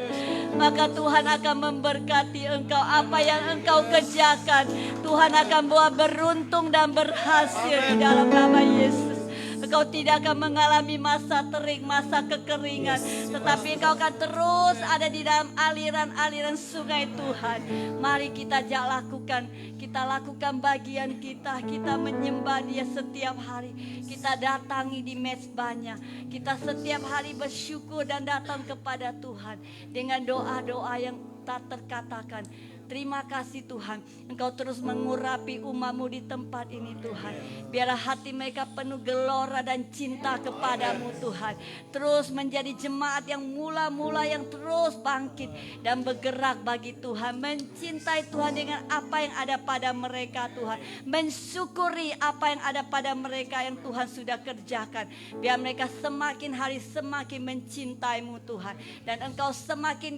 maka Tuhan akan memberkati engkau. Apa yang engkau kerjakan, Tuhan akan buat beruntung dan berhasil di dalam nama Yesus. Engkau tidak akan mengalami masa terik, masa kekeringan, tetapi engkau akan terus ada di dalam aliran-aliran sungai Tuhan. Mari kita lakukan bagian kita. Kita menyembah Dia setiap hari. Kita datangi di mezbahnya. Kita setiap hari bersyukur dan datang kepada Tuhan dengan doa-doa yang tak terkatakan. Terima kasih Tuhan, Engkau terus mengurapi umat-Mu di tempat ini Tuhan. Biarlah hati mereka penuh gelora dan cinta kepadamu Tuhan. Terus menjadi jemaat yang mula-mula yang terus bangkit dan bergerak bagi Tuhan. Mencintai Tuhan dengan apa yang ada pada mereka Tuhan. Mensyukuri apa yang ada pada mereka yang Tuhan sudah kerjakan. Biar mereka semakin hari semakin mencintai-Mu Tuhan. Dan Engkau semakin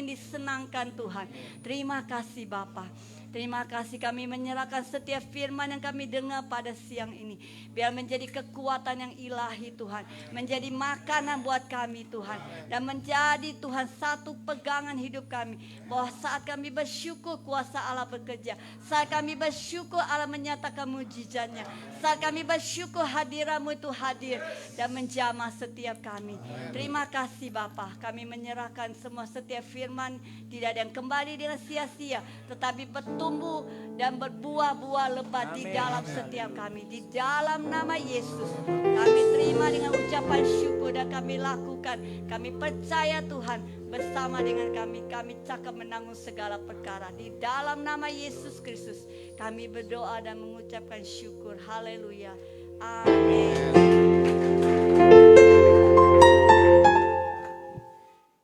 disenangkan Tuhan. Terima kasih Bapa. Terima kasih kami menyerahkan setiap firman yang kami dengar pada siang ini. Biar menjadi kekuatan yang ilahi Tuhan. Menjadi makanan buat kami Tuhan. Dan menjadi Tuhan satu pegangan hidup kami. Bahwa saat kami bersyukur kuasa Allah bekerja. Saat kami bersyukur Allah menyatakan mujizatnya. Saat kami bersyukur hadirat-Mu itu hadir. Dan menjamah setiap kami. Terima kasih Bapa. Kami menyerahkan semua setiap firman. Tidak ada yang kembali dengan sia-sia. Tetapi bertumbuh dan berbuah-buah lebat di dalam setiap kami. Di dalam nama Yesus kami terima dengan ucapan syukur dan kami lakukan. Kami percaya Tuhan bersama dengan kami. Kami cakap menanggung segala perkara. Di dalam nama Yesus Kristus kami berdoa dan mengucapkan syukur. Haleluya. Amin.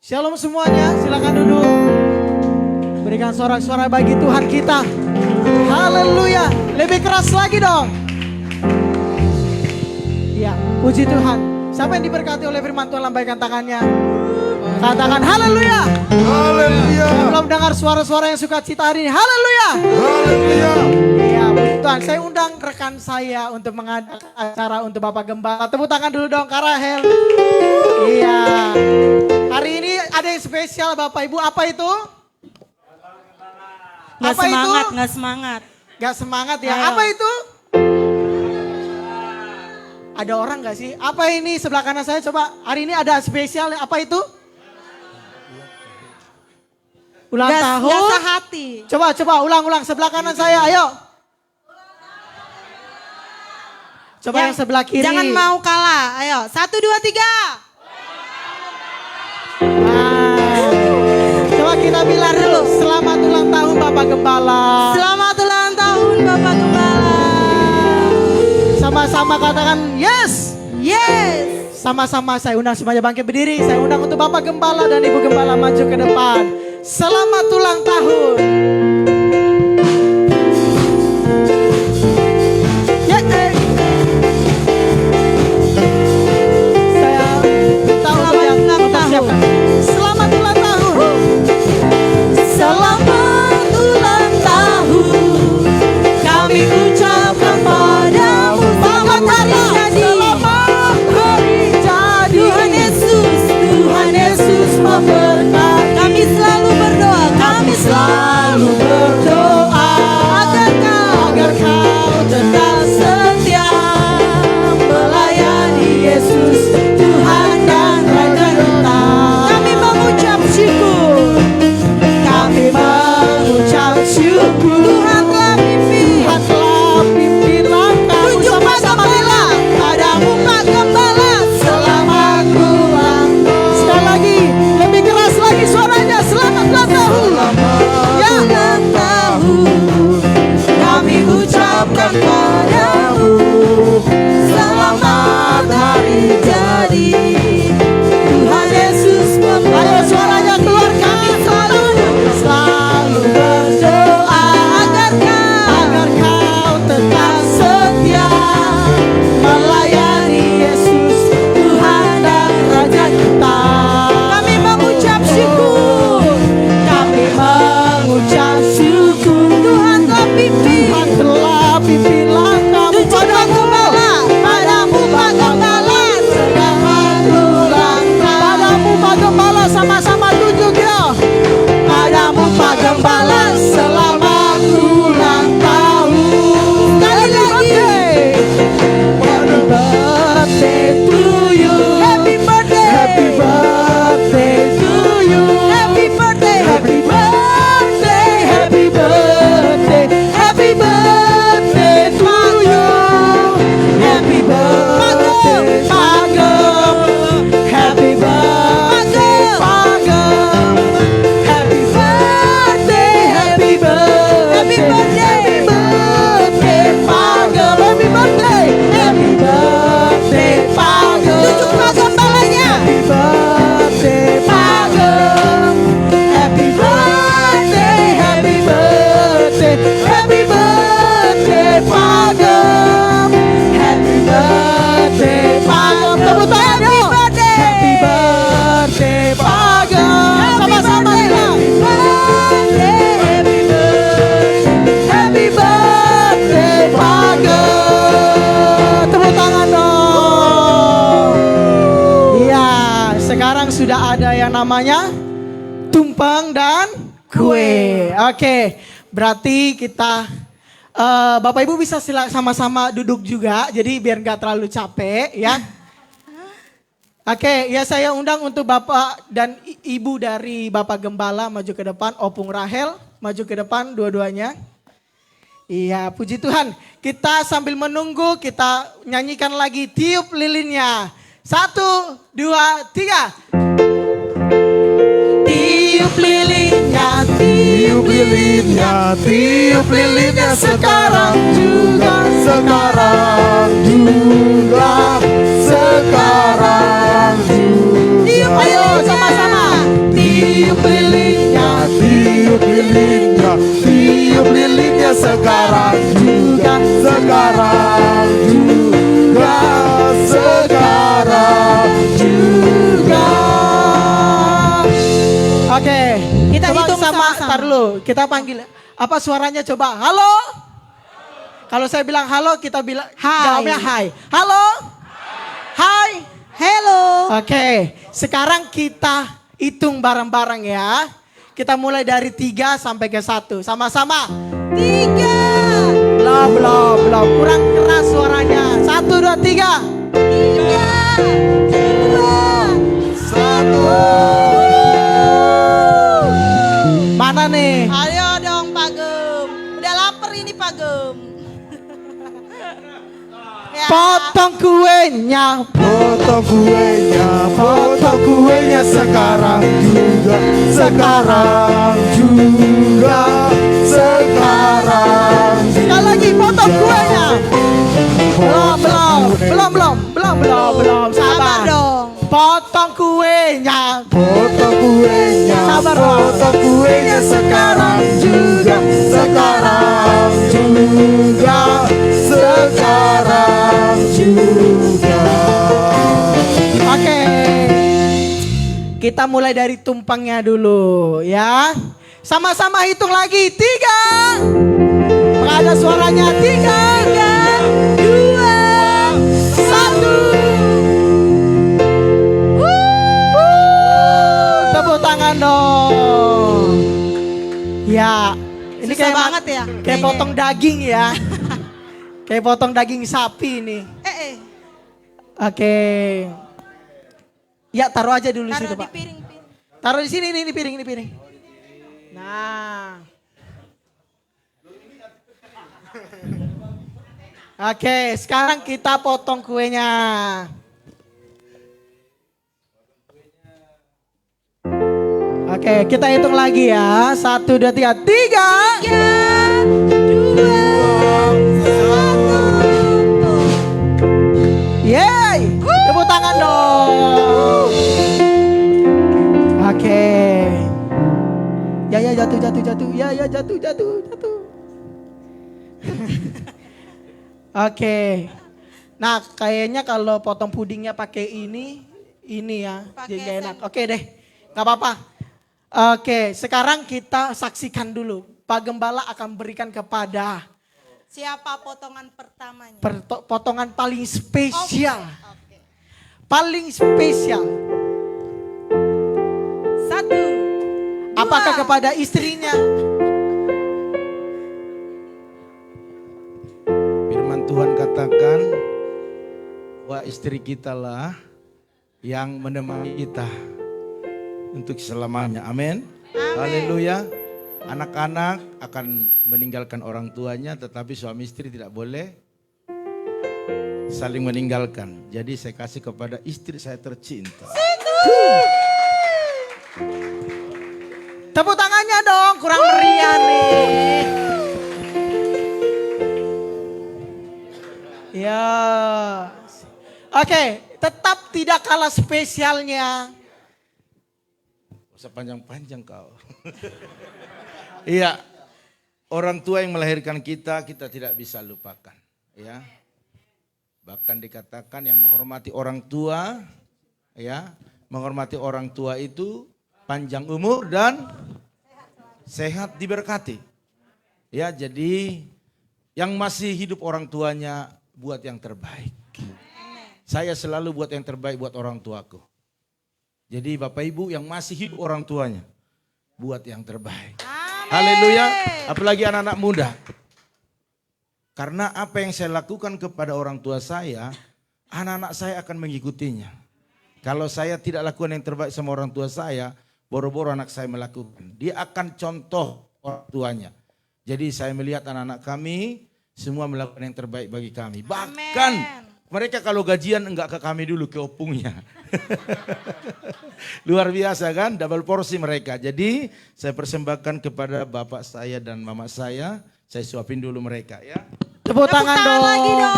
Shalom semuanya, silakan duduk. Berikan sorak-sorai bagi Tuhan kita. Haleluya. Lebih keras lagi dong. Ya, puji Tuhan. Siapa yang diberkati oleh firman Tuhan, lambaikan tangannya. Katakan haleluya. Haleluya. Belum dengar suara-suara yang suka cita hari ini. Haleluya. Haleluya. Iya, puji Tuhan. Saya undang rekan saya untuk mengadakan acara untuk Bapak Gembala. Tepuk tangan dulu dong, Kak Rahel. Iya. Hari ini ada yang spesial Bapak Ibu. Apa itu? Nggak Apa semangat, itu? nggak semangat. Gak semangat ya. Ayo. Apa itu? Ada orang gak sih? Apa ini sebelah kanan saya? Coba hari ini ada spesial. Apa itu? Ulang tahun. Gas hati. Coba ulang sebelah kanan saya. Ayo. Coba yang sebelah kiri. Jangan mau kalah. Ayo, 1, 2, 3. Coba kita bilang dulu. Selamat ulang tahun Bapak Gembala. Selamat ulang tahun Bapak Gembala. Sama-sama katakan yes. Yes. Sama-sama saya undang semuanya bangkit berdiri. Saya undang untuk Bapak Gembala dan Ibu Gembala maju ke depan. Selamat ulang tahun. Saya minta untuk yang mempersiapkan. Selamat ulang tahun. Selamat ulang tahun. Kami ucapkan padamu. Selamat yang namanya tumpeng dan kue. Oke, berarti kita Bapak Ibu bisa sama-sama duduk juga, jadi biar nggak terlalu capek ya. Oke, ya saya undang untuk Bapak dan Ibu dari Bapak Gembala maju ke depan, Opung Rahel maju ke depan dua-duanya. Iya, puji Tuhan. Kita sambil menunggu, kita nyanyikan lagi tiup lilinnya. 1, 2, 3. Tiup lilinnya, Tiup lilinnya, tiup lilinnya sekarang juga, sekarang juga, sekarang juga. Ayo sama-sama. Tiup lilinnya, tiup lilinnya, tiup lilinnya sekarang juga, sekarang juga, sekarang juga. Oke, Kita coba hitung sama-sama. Tar dulu, kita panggil. Apa suaranya coba? Halo? Kalau saya bilang halo, kita bilang jawabnya hai. Halo? Hai. Hello. Oke, sekarang kita hitung bareng-bareng ya. Kita mulai dari 3 sampai ke 1. Sama-sama. 3. Belum. Kurang keras suaranya. 1, 2, 3. 3. 2. Mana nih? Ayo dong Pak Gem. Udah lapar ini Pak Gem. Ya. Potong kuenya. Potong kuenya sekarang juga, sekarang juga, sekarang juga. Sekali lagi potong kuenya. Belum. Sabar Sabar. dong. Potong kuenya. Potong kuenya, Sabar, potong kuenya sekarang juga, sekarang juga, sekarang juga. Oke. Kita mulai dari tumpangnya dulu ya. Sama-sama hitung lagi. 3. Nggak ada suaranya. 3, 2, 1. Tepuk tangan dong. Ya, ini Susah banget ya, kayak kayaknya. potong daging ya. Kayak potong daging sapi nih. Oke. Ya, taruh aja dulu situ, Taruh di Pak. piring. Taruh di sini nih, ini piring. Nah. Oke, sekarang kita potong kuenya. Oke, kita hitung lagi ya. 1, 2, 3. 3. 2. 1. Yeay, tepuk tangan dong. Oke. Ya jatuh. Ya jatuh. Oke. Nah, kayaknya kalau potong pudingnya pakai ini ya, Pakai jadi enak. sendok. Oke deh, nggak apa-apa. Oke, sekarang kita saksikan dulu. Pak Gembala akan berikan kepada Siapa potongan pertamanya? potongan paling spesial. Oke. Paling spesial. 1. Apakah kepada istrinya? Firman Tuhan katakan, wah istri kita lah yang menemani kita untuk selamanya. Amin. Haleluya. Anak-anak akan meninggalkan orang tuanya, tetapi suami istri tidak boleh saling meninggalkan. Jadi saya kasih kepada istri saya tercinta. Tepuk tangannya dong, kurang meriah nih. Ya. Oke, tetap tidak kalah spesialnya. Usah panjang-panjang kau. Iya, orang tua yang melahirkan kita tidak bisa lupakan. Ya, bahkan dikatakan yang menghormati orang tua, ya, menghormati orang tua itu panjang umur dan sehat diberkati. Ya, jadi yang masih hidup orang tuanya buat yang terbaik. Saya selalu buat yang terbaik buat orang tuaku. Jadi Bapak Ibu yang masih hidup orang tuanya, buat yang terbaik. Amin. Haleluya, apalagi anak-anak muda. Karena apa yang saya lakukan kepada orang tua saya, anak-anak saya akan mengikutinya. Kalau saya tidak lakukan yang terbaik sama orang tua saya, boro-boro anak saya melakukan. Dia akan contoh orang tuanya. Jadi saya melihat anak-anak kami semua melakukan yang terbaik bagi kami. Bahkan mereka kalau gajian enggak ke kami dulu, ke opungnya. Luar biasa kan, double porsi mereka. Jadi saya persembahkan kepada bapak saya dan mama saya suapin dulu mereka ya. Tepuk tangan dong. lagi dong.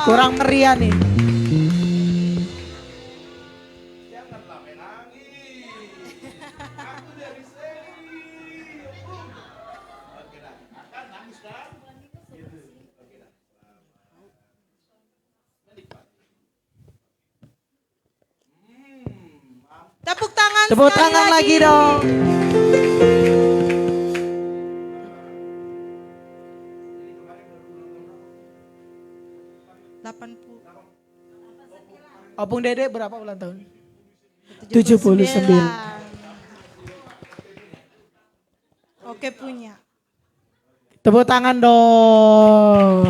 Kurang meriah nih. Janganlah menangis. Aku dari sini. Oke dah. Akan nangis dah. Gitu. Oke dah. Tepuk tangan Tepuk sekali tangan lagi dong. Opung Dede berapa ulang tahun? 79. Oke punya. Tepuk tangan dong.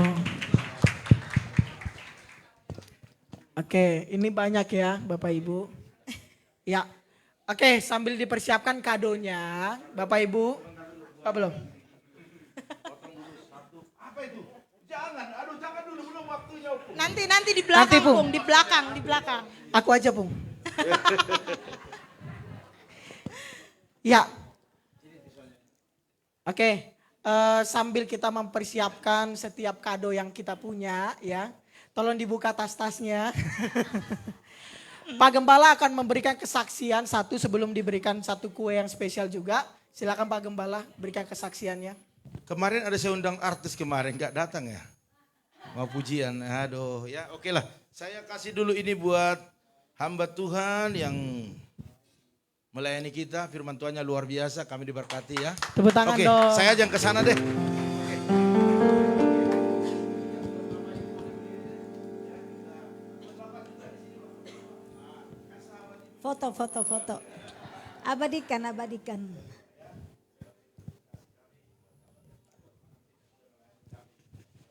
Oke, ini banyak ya Bapak Ibu. Ya, oke sambil dipersiapkan kadonya Bapak Ibu. Apa belum? Apa itu? Jangan, aduh jangan dulu, belum waktunya. Nanti di belakang, Nanti, Pung. Pung, di belakang. Aku aja Pung. Ya. Oke, sambil kita mempersiapkan setiap kado yang kita punya ya. Tolong dibuka tas-tasnya. Pak Gembala akan memberikan kesaksian satu sebelum diberikan satu kue yang spesial juga. Silakan Pak Gembala berikan kesaksiannya. Kemarin ada saya undang artis kemarin, nggak datang ya? Mau pujian, aduh ya oke lah. Saya kasih dulu ini buat hamba Tuhan yang melayani kita, firman Tuhannya luar biasa, kami diberkati ya. Tepuk tangan Oke, dong. saya ajang ke sana deh. Foto. Abadikan.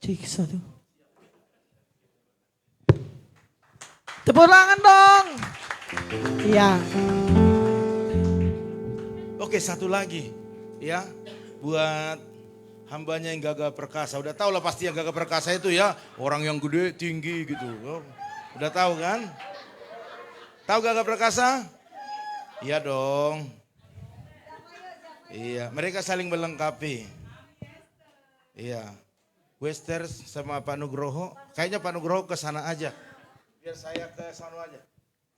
Cik satu. Tepuk tangan dong. Iya. Oke, satu lagi ya buat hambanya yang Gagah Perkasa. Udah tahu lah pasti yang Gagah Perkasa itu ya orang yang gede tinggi gitu. Udah tahu kan? Tahu Gagah Perkasa? Iya dong. Iya, mereka saling melengkapi. Iya. Wester sama Pak Nugroho, kayaknya Pak Nugroho ke sana aja. Biar saya ke sana aja.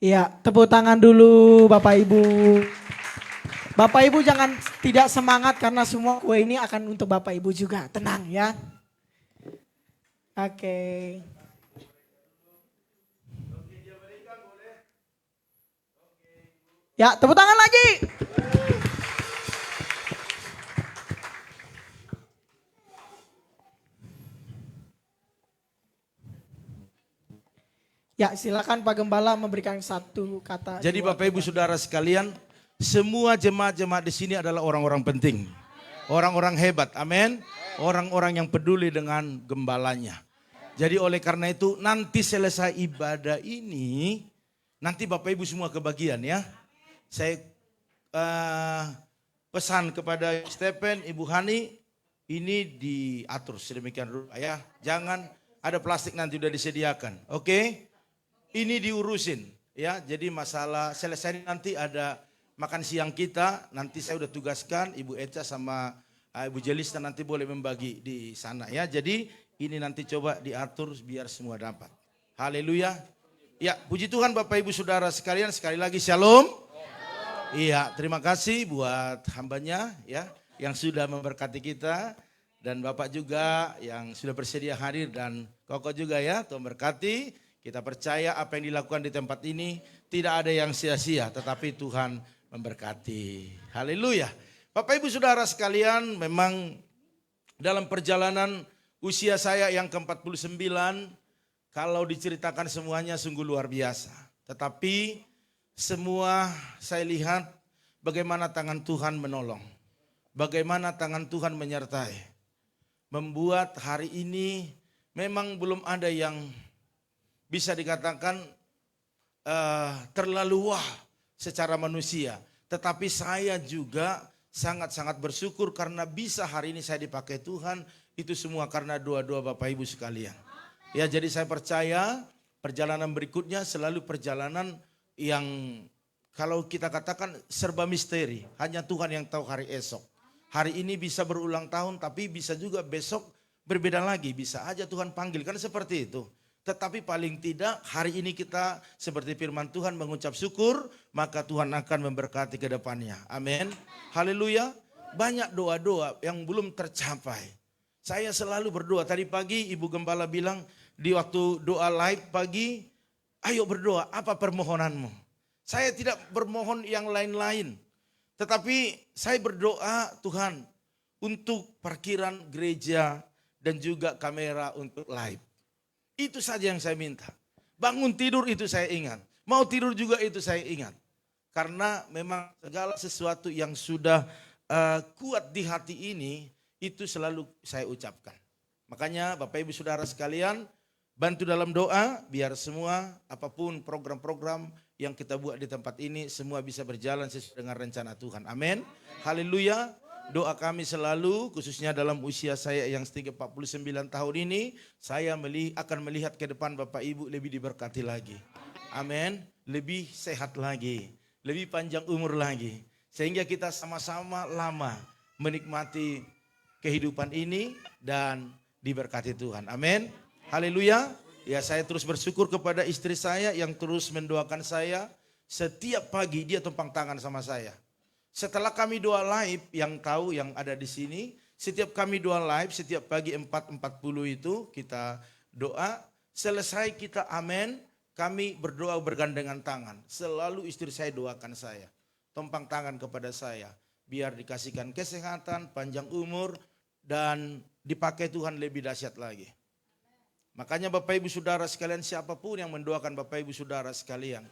Iya, tepuk tangan dulu Bapak Ibu. Bapak Ibu jangan tidak semangat karena semua kue ini akan untuk Bapak Ibu juga. Tenang ya. Oke. Ya, tepuk tangan lagi. Ya, silakan Pak Gembala memberikan satu kata. Jadi dua Bapak Ibu kata. Saudara sekalian, semua jemaat-jemaat di sini adalah orang-orang penting. Orang-orang hebat, amin. Orang-orang yang peduli dengan gembalanya. Jadi oleh karena itu nanti selesai ibadah ini, nanti Bapak Ibu semua kebagian ya. Saya pesan kepada Stephen, Ibu Hani, ini diatur sedemikian rupa ya. Jangan ada plastik nanti udah disediakan, oke? Ini diurusin ya. Jadi masalah selesai nanti ada makan siang kita. Nanti saya udah tugaskan Ibu Eca sama Ibu Jelista nanti boleh membagi di sana ya. Jadi ini nanti coba diatur biar semua dapat. Haleluya. Ya, puji Tuhan Bapak Ibu Saudara sekalian, sekali lagi shalom. Iya, terima kasih buat hambanya ya yang sudah memberkati kita dan Bapak juga yang sudah bersedia hadir dan Koko juga ya, Tuhan berkati. Kita percaya apa yang dilakukan di tempat ini tidak ada yang sia-sia, tetapi Tuhan memberkati. Haleluya. Bapak Ibu Saudara sekalian, memang dalam perjalanan usia saya yang ke-49, kalau diceritakan semuanya sungguh luar biasa. Tetapi semua saya lihat bagaimana tangan Tuhan menolong. Bagaimana tangan Tuhan menyertai. Membuat hari ini memang belum ada yang bisa dikatakan terlalu wah secara manusia. Tetapi saya juga sangat-sangat bersyukur karena bisa hari ini saya dipakai Tuhan. Itu semua karena doa-doa Bapak Ibu sekalian. Ya, jadi saya percaya perjalanan berikutnya selalu perjalanan yang kalau kita katakan serba misteri. Hanya Tuhan yang tahu hari esok. Hari ini bisa berulang tahun tapi bisa juga besok berbeda lagi. Bisa aja Tuhan panggil, kan seperti itu. Tetapi paling tidak hari ini kita seperti firman Tuhan mengucap syukur, maka Tuhan akan memberkati ke depannya. Amin. Haleluya. Banyak doa-doa yang belum tercapai. Saya selalu berdoa. Tadi pagi Ibu Gembala bilang di waktu doa live pagi, ayo berdoa, apa permohonanmu? Saya tidak bermohon yang lain-lain. Tetapi saya berdoa Tuhan untuk parkiran gereja dan juga kamera untuk live. Itu saja yang saya minta. Bangun tidur itu saya ingat. Mau tidur juga itu saya ingat. Karena memang segala sesuatu yang sudah kuat di hati ini, itu selalu saya ucapkan. Makanya Bapak Ibu Saudara sekalian, bantu dalam doa biar semua apapun program-program yang kita buat di tempat ini semua bisa berjalan sesuai dengan rencana Tuhan. Amin. Haleluya. Doa kami selalu khususnya dalam usia saya yang 49 tahun ini, saya akan melihat ke depan Bapak Ibu lebih diberkati lagi. Amin. Lebih sehat lagi, lebih panjang umur lagi. Sehingga kita sama-sama lama menikmati kehidupan ini dan diberkati Tuhan. Amin. Haleluya. Ya, saya terus bersyukur kepada istri saya yang terus mendoakan saya. Setiap pagi dia tumpang tangan sama saya. Setelah kami doa live, yang tahu yang ada di sini, setiap kami doa live, setiap pagi 4.40 itu kita doa. Selesai kita amin, kami berdoa bergandengan tangan. Selalu istri saya doakan saya. Tumpang tangan kepada saya. Biar dikasihkan kesehatan, panjang umur, dan dipakai Tuhan lebih dahsyat lagi. Makanya Bapak Ibu Saudara sekalian, siapapun yang mendoakan Bapak Ibu Saudara sekalian,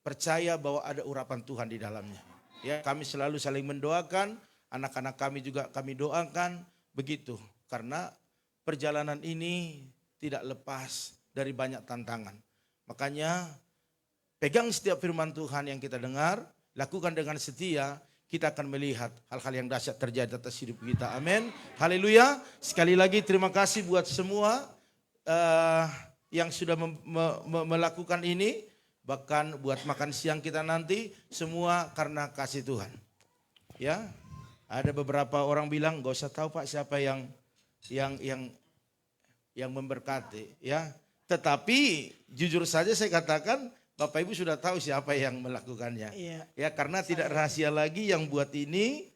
percaya bahwa ada urapan Tuhan di dalamnya. Ya, kami selalu saling mendoakan, anak-anak kami juga kami doakan, begitu. Karena perjalanan ini tidak lepas dari banyak tantangan. Makanya pegang setiap firman Tuhan yang kita dengar, lakukan dengan setia, kita akan melihat hal-hal yang dahsyat terjadi atas hidup kita. Amin. Haleluya. Sekali lagi terima kasih buat semua yang sudah melakukan ini. Bahkan buat makan siang kita nanti, semua karena kasih Tuhan. Ya, ada beberapa orang bilang, gak usah tahu Pak siapa yang memberkati. Ya, tetapi jujur saja saya katakan, Bapak Ibu sudah tahu siapa yang melakukannya. Iya. Ya, karena tidak rahasia lagi yang buat ini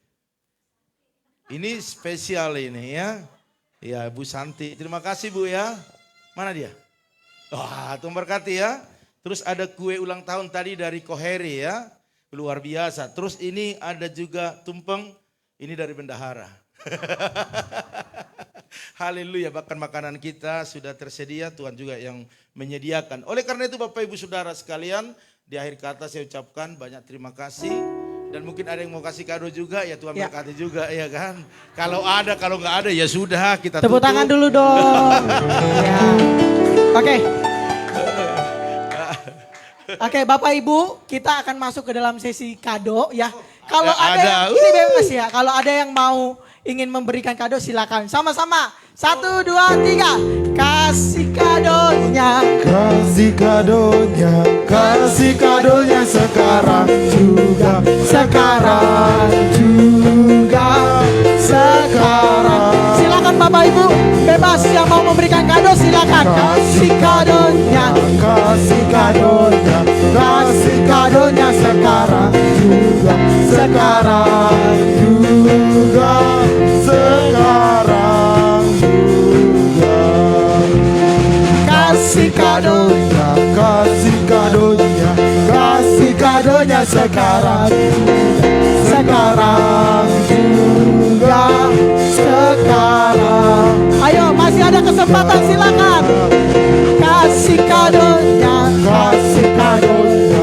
spesial ini ya. Ya, Bu Santi. Terima kasih Bu ya. Mana dia? Wah, Tuhan berkati ya. Terus ada kue ulang tahun tadi dari Koheri ya. Luar biasa. Terus ini ada juga tumpeng. Ini dari bendahara. Haleluya, bahkan makanan kita sudah tersedia, Tuhan juga yang menyediakan. Oleh karena itu Bapak Ibu Saudara sekalian, di akhir kata saya ucapkan banyak terima kasih. Dan mungkin ada yang mau kasih kado juga, ya Tuhan berkati juga ya kan. Kalau ada, kalau nggak ada ya sudah kita tepuk tangan dulu dong. Ya. Oke, Bapak Ibu, kita akan masuk ke dalam sesi kado ya. Kalau ada ini bebas ya, kalau ada yang mau ingin memberikan kado silakan. Sama-sama. 1, 2, 3. Kasih kadonya. Kasih kadonya, kasih kadonya sekarang juga, sekarang juga, sekarang. Silakan Bapak Ibu, bebas yang mau memberikan kado silakan. Kasih kadonya, kasih kadonya, kasih kadonya sekarang juga, sekarang juga, sekarang juga. Kasih kadonya, kasih kadonya, kasih kadonya sekarang, sekarang juga, sekarang. Ayo masih ada kesempatan silakan. Kasih kadonya, kasih kadonya,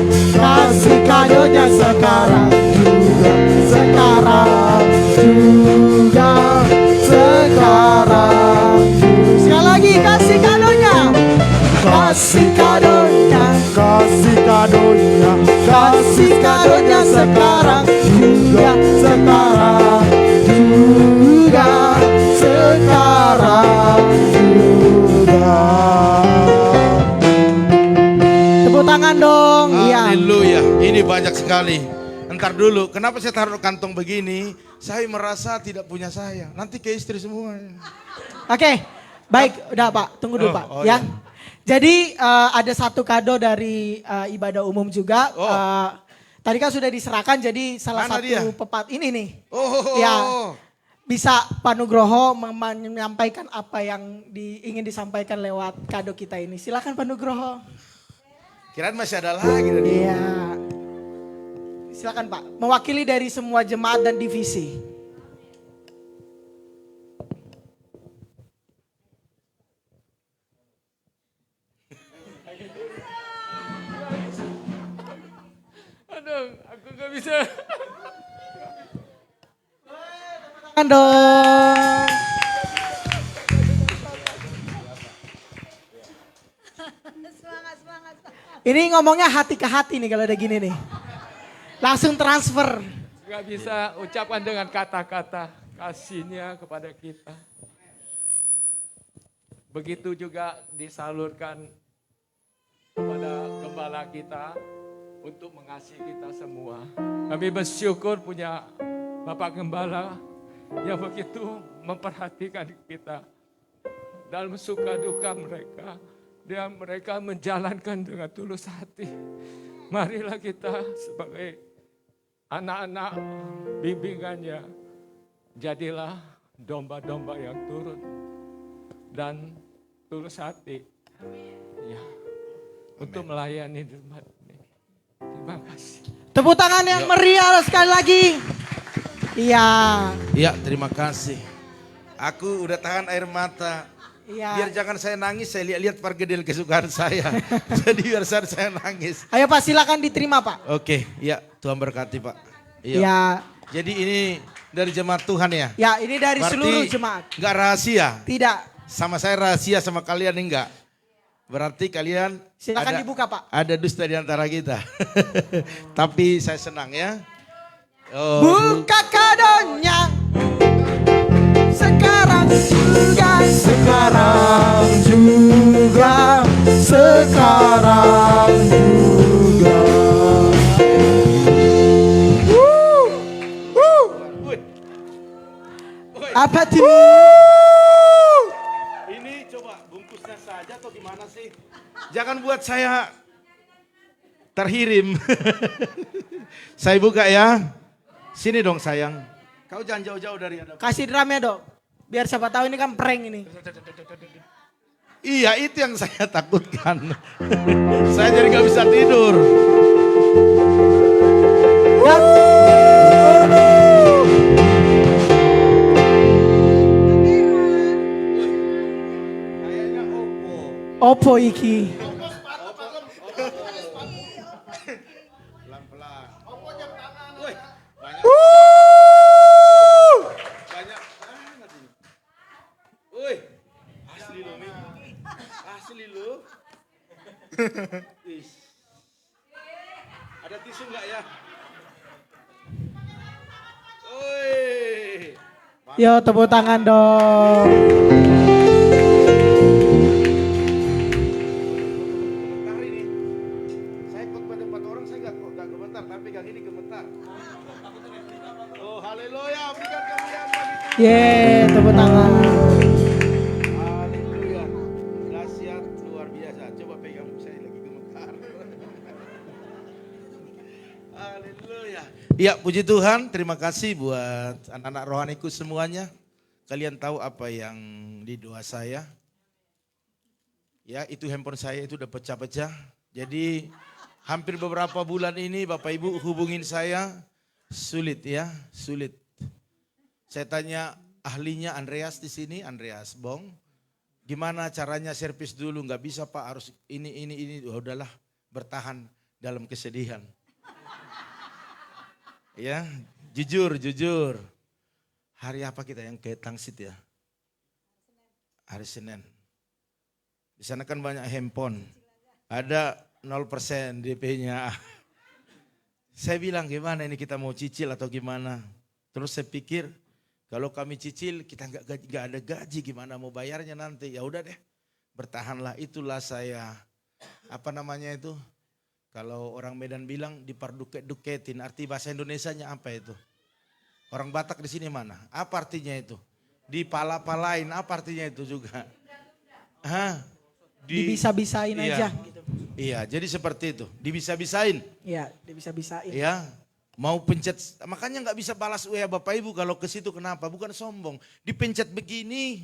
kasih kadonya, kasih kadonya, kasih kadonya sekarang juga, sekarang juga, sekarang juga. Tepuk tangan dong. Iya. Haleluya. Ini banyak sekali. Ntar dulu, kenapa saya taruh kantong begini? Saya merasa tidak punya saya. Nanti ke istri semua. Oke, baik, udah Pak, tunggu dulu Oh, Pak. oh, Ya. ya. Jadi ada satu kado dari ibadah umum juga. Oh. Tadi kan sudah diserahkan, jadi salah Mana satu dia? pepat ini nih. Oh, Ya, bisa Pak Nugroho menyampaikan apa yang ingin disampaikan lewat kado kita ini. Silakan Pak Nugroho. kirain masih ada lagi tadi. Iya. Silakan Pak, mewakili dari semua jemaat dan divisi. Aduh, aku gak bisa. Kan dong. Ini ngomongnya hati ke hati nih kalau ada gini nih. Langsung transfer. Gak bisa ucapkan dengan kata-kata kasihnya kepada kita. Begitu juga disalurkan kepada gembala kita untuk mengasihi kita semua. Kami bersyukur punya Bapak Gembala yang begitu memperhatikan kita dalam suka duka mereka. Dan mereka menjalankan dengan tulus hati. Marilah kita sebagai anak-anak bimbingannya, jadilah domba-domba yang turun dan tulus hati. Ya, untuk melayani jemaat ini. Terima kasih. Tepuk tangan yang meriah sekali lagi. Iya. Iya, terima kasih. Aku udah tahan air mata. Iya. Biar jangan saya nangis, saya lihat-lihat pergedel kesukaan saya. Jadi biar saya nangis. Ayo Pak, silakan diterima Pak. Oke, ya Tuhan berkati Pak. Iya. Jadi ini dari jemaat Tuhan ya? Ya, ini dari Berarti seluruh jemaat. Enggak rahasia? Tidak. Sama saya rahasia, sama kalian enggak? Berarti kalian Silakan dibuka Pak. ada dusta di antara kita. Tapi saya senang ya. Oh, Buka kadonya. Sekarang juga, sekarang juga, sekarang juga. Apa tuh? ini coba bungkusnya saja atau gimana sih? Jangan buat saya terhirim. Saya buka ya. Sini dong sayang. Kau jangan jauh-jauh dari hadapan. Kasih drumnya dong. Biar siapa tahu ini kan prank ini. Iya itu yang saya takutkan. Saya jadi gak bisa tidur. Kayaknya Oppo. Oppo iki. Pelan-pelan. Woi, banyak banget ini. Woi, asli lo, Mi. Asli lo. Is. Ada tisu enggak ya? Woi. Yo, tepuk tangan dong. Gemetar ini. Saya kok pada 4 orang saya enggak gemetar, tapi kali ini gemetar. Oh, haleluya, berikan kemuliaan bagi Tuhan. Yeay, tepuk tangan. Haleluya. Dahsyat luar biasa. Coba pegang saya lagi gemetar. Haleluya. Iya, puji Tuhan. Terima kasih buat anak-anak rohaniku semuanya. Kalian tahu apa yang di doa saya? Ya, itu handphone saya itu udah pecah-pecah. Jadi hampir beberapa bulan ini Bapak Ibu hubungin saya sulit ya, sulit. Saya tanya ahlinya Andreas di sini, Andreas Bong. Gimana caranya servis dulu? Nggak bisa Pak, harus ini. Oh, udahlah, bertahan dalam kesedihan. Ya, jujur. Hari apa kita yang ke Tangsit ya? Hari Senin. Di sana kan banyak handphone. Ada 0% DP-nya. Saya bilang gimana ini kita mau cicil atau gimana. Terus saya pikir kalau kami cicil kita nggak ada gaji gimana mau bayarnya nanti. Ya udah deh bertahanlah, itulah saya apa namanya itu. Kalau orang Medan bilang diparduket-duketin, arti bahasa Indonesianya apa itu? Orang Batak di sini mana? Apa artinya itu? Dipala-palain, apa artinya itu juga? Hah? Dibisa-bisain iya, aja gitu. Iya, jadi seperti itu. Dibisa-bisain. Iya, dibisa-bisain. Ya, mau pencet, makanya nggak bisa balas WA Bapak Ibu kalau ke situ kenapa? Bukan sombong. Dipencet begini,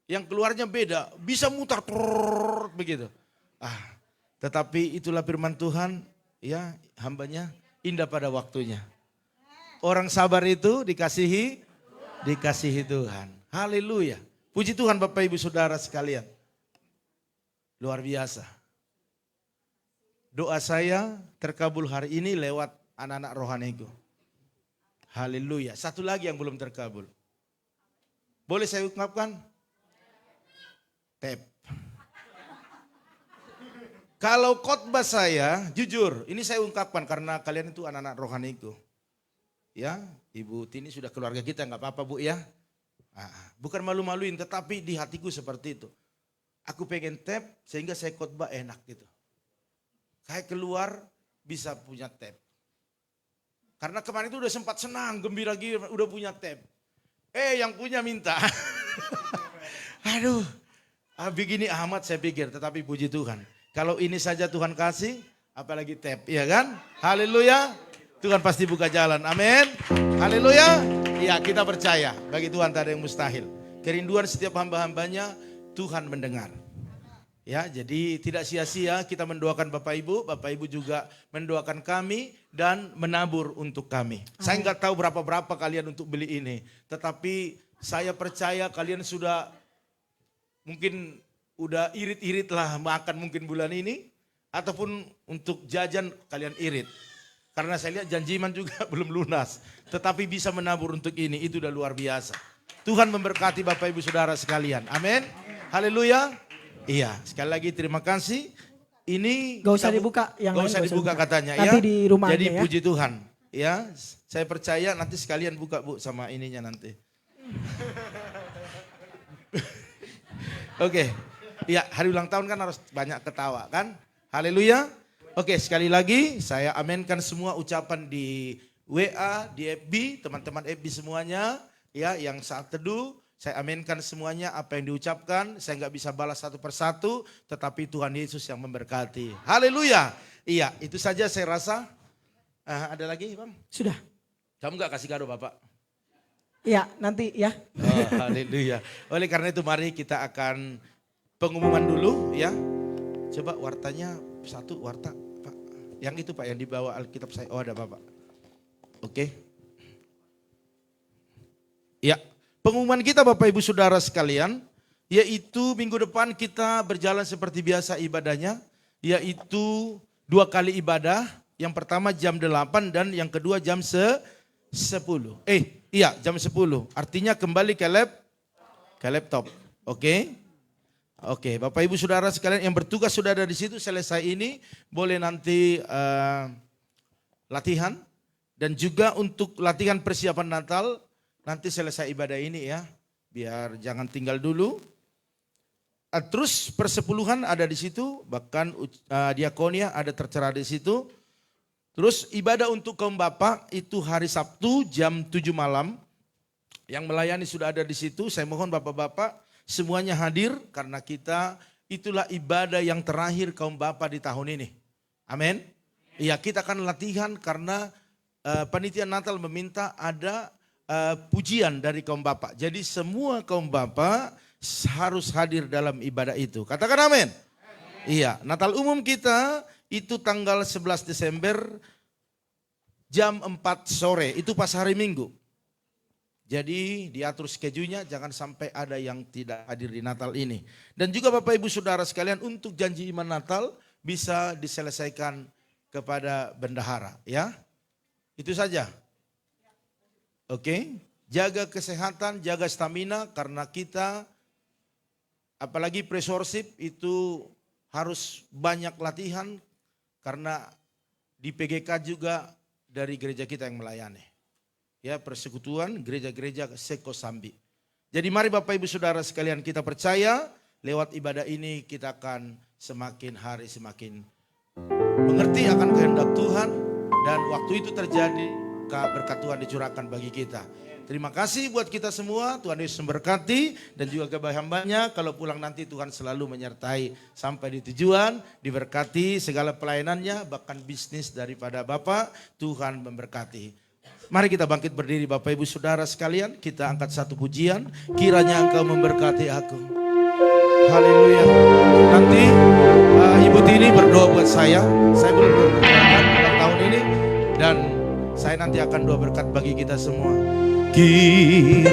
yang keluarnya beda, bisa mutar begitu. Tetapi itulah firman Tuhan, ya hambanya indah pada waktunya. Orang sabar itu dikasihi Tuhan. Haleluya. Puji Tuhan Bapak Ibu Saudara sekalian. Luar biasa. Doa saya terkabul hari ini lewat anak-anak rohaniku. Haleluya. Satu lagi yang belum terkabul. Boleh saya ungkapkan? Tap. Kalau khotbah saya, jujur, ini saya ungkapkan karena kalian itu anak-anak rohaniku. Ya, Ibu Tini sudah keluarga kita, nggak apa-apa Bu ya. Bukan malu-maluin, tetapi di hatiku seperti itu. Aku pengen tap sehingga saya khotbah enak gitu. Kayak keluar bisa punya tap. Karena kemarin itu udah sempat senang, gembira udah punya tap. Yang punya minta. Aduh, begini amat saya pikir, tetapi puji Tuhan. Kalau ini saja Tuhan kasih, apalagi tap, ya kan? Haleluya. Tuhan pasti buka jalan, amin. Haleluya. Ya kita percaya, bagi Tuhan tak ada yang mustahil. Kerinduan setiap hamba-hambanya Tuhan mendengar. Ya, jadi tidak sia-sia kita mendoakan Bapak Ibu juga mendoakan kami dan menabur untuk kami. Saya nggak tahu berapa kalian untuk beli ini, tetapi saya percaya kalian sudah mungkin udah irit-irit lah makan mungkin bulan ini, ataupun untuk jajan kalian irit. Karena saya lihat janjiman juga belum lunas, tetapi bisa menabur untuk ini, itu udah luar biasa. Tuhan memberkati Bapak Ibu Saudara sekalian, amin. Haleluya. Iya, sekali lagi terima kasih. Ini Gak usah dibuka, yang gak lain usah dibuka katanya nanti ya. di rumah Jadi aja ya. puji Tuhan. Ya, saya percaya nanti sekalian buka Bu sama ininya nanti. Oke. Ya, hari ulang tahun kan harus banyak ketawa kan? Haleluya. Oke, sekali lagi saya amenkan semua ucapan di WA, di FB, teman-teman FB semuanya. Ya, yang saat teduh, saya amenkan semuanya apa yang diucapkan. Saya nggak bisa balas satu persatu, tetapi Tuhan Yesus yang memberkati. Haleluya. Iya, itu saja saya rasa. Ada lagi Bang? Sudah. Kamu nggak kasih kado Bapak? Iya, nanti ya. Oh, haleluya. Oleh karena itu mari kita akan pengumuman dulu ya. Coba wartanya satu warta Pak. Yang itu Pak yang dibawa Alkitab saya. Oh ada Bapak. Oke. Ya. Pengumuman kita Bapak Ibu Saudara sekalian. Yaitu minggu depan kita berjalan seperti biasa ibadahnya. Yaitu 2 kali ibadah. Yang pertama jam 8 dan yang kedua jam 10. Iya jam 10. Artinya kembali ke laptop. Oke. Oke, Bapak Ibu Saudara sekalian yang bertugas sudah ada di situ, selesai ini boleh nanti latihan dan juga untuk latihan persiapan Natal nanti selesai ibadah ini ya, biar jangan tinggal dulu. Terus persepuluhan ada di situ, bahkan diakonia ada tertera di situ. Terus ibadah untuk kaum bapak itu hari Sabtu jam 7 malam. Yang melayani sudah ada di situ, saya mohon bapak-bapak semuanya hadir karena itulah ibadah yang terakhir kaum bapak di tahun ini. Amin. Iya kita akan latihan karena panitia Natal meminta ada pujian dari kaum bapak. Jadi semua kaum bapak harus hadir dalam ibadah itu. Katakan amin. Iya Natal umum kita itu tanggal 11 Desember jam 4 sore itu pas hari Minggu. Jadi diatur schedule-nya jangan sampai ada yang tidak hadir di Natal ini. Dan juga Bapak Ibu Saudara sekalian untuk janji iman Natal bisa diselesaikan kepada bendahara ya. Itu saja. Oke. Jaga kesehatan, jaga stamina karena kita apalagi pre-worship itu harus banyak latihan karena di PGK juga dari gereja kita yang melayani. Ya, persekutuan gereja-gereja Sekosambi. Jadi mari Bapak Ibu Saudara sekalian, kita percaya lewat ibadah ini kita akan semakin hari semakin mengerti akan kehendak Tuhan, dan waktu itu terjadi berkat Tuhan dicurahkan bagi kita. Terima kasih buat kita semua, Tuhan Yesus memberkati, dan juga kepada hambanya kalau pulang nanti Tuhan selalu menyertai sampai di tujuan, diberkati segala pelayanannya, bahkan bisnis daripada Bapak, Tuhan memberkati. Mari kita bangkit berdiri Bapak Ibu Saudara sekalian, kita angkat satu pujian, kiranya Engkau memberkati aku. Haleluya. Nanti Ibu Tini berdoa buat saya belum berdoa ulang tahun ini, dan saya nanti akan doa berkat bagi kita semua. Kiranya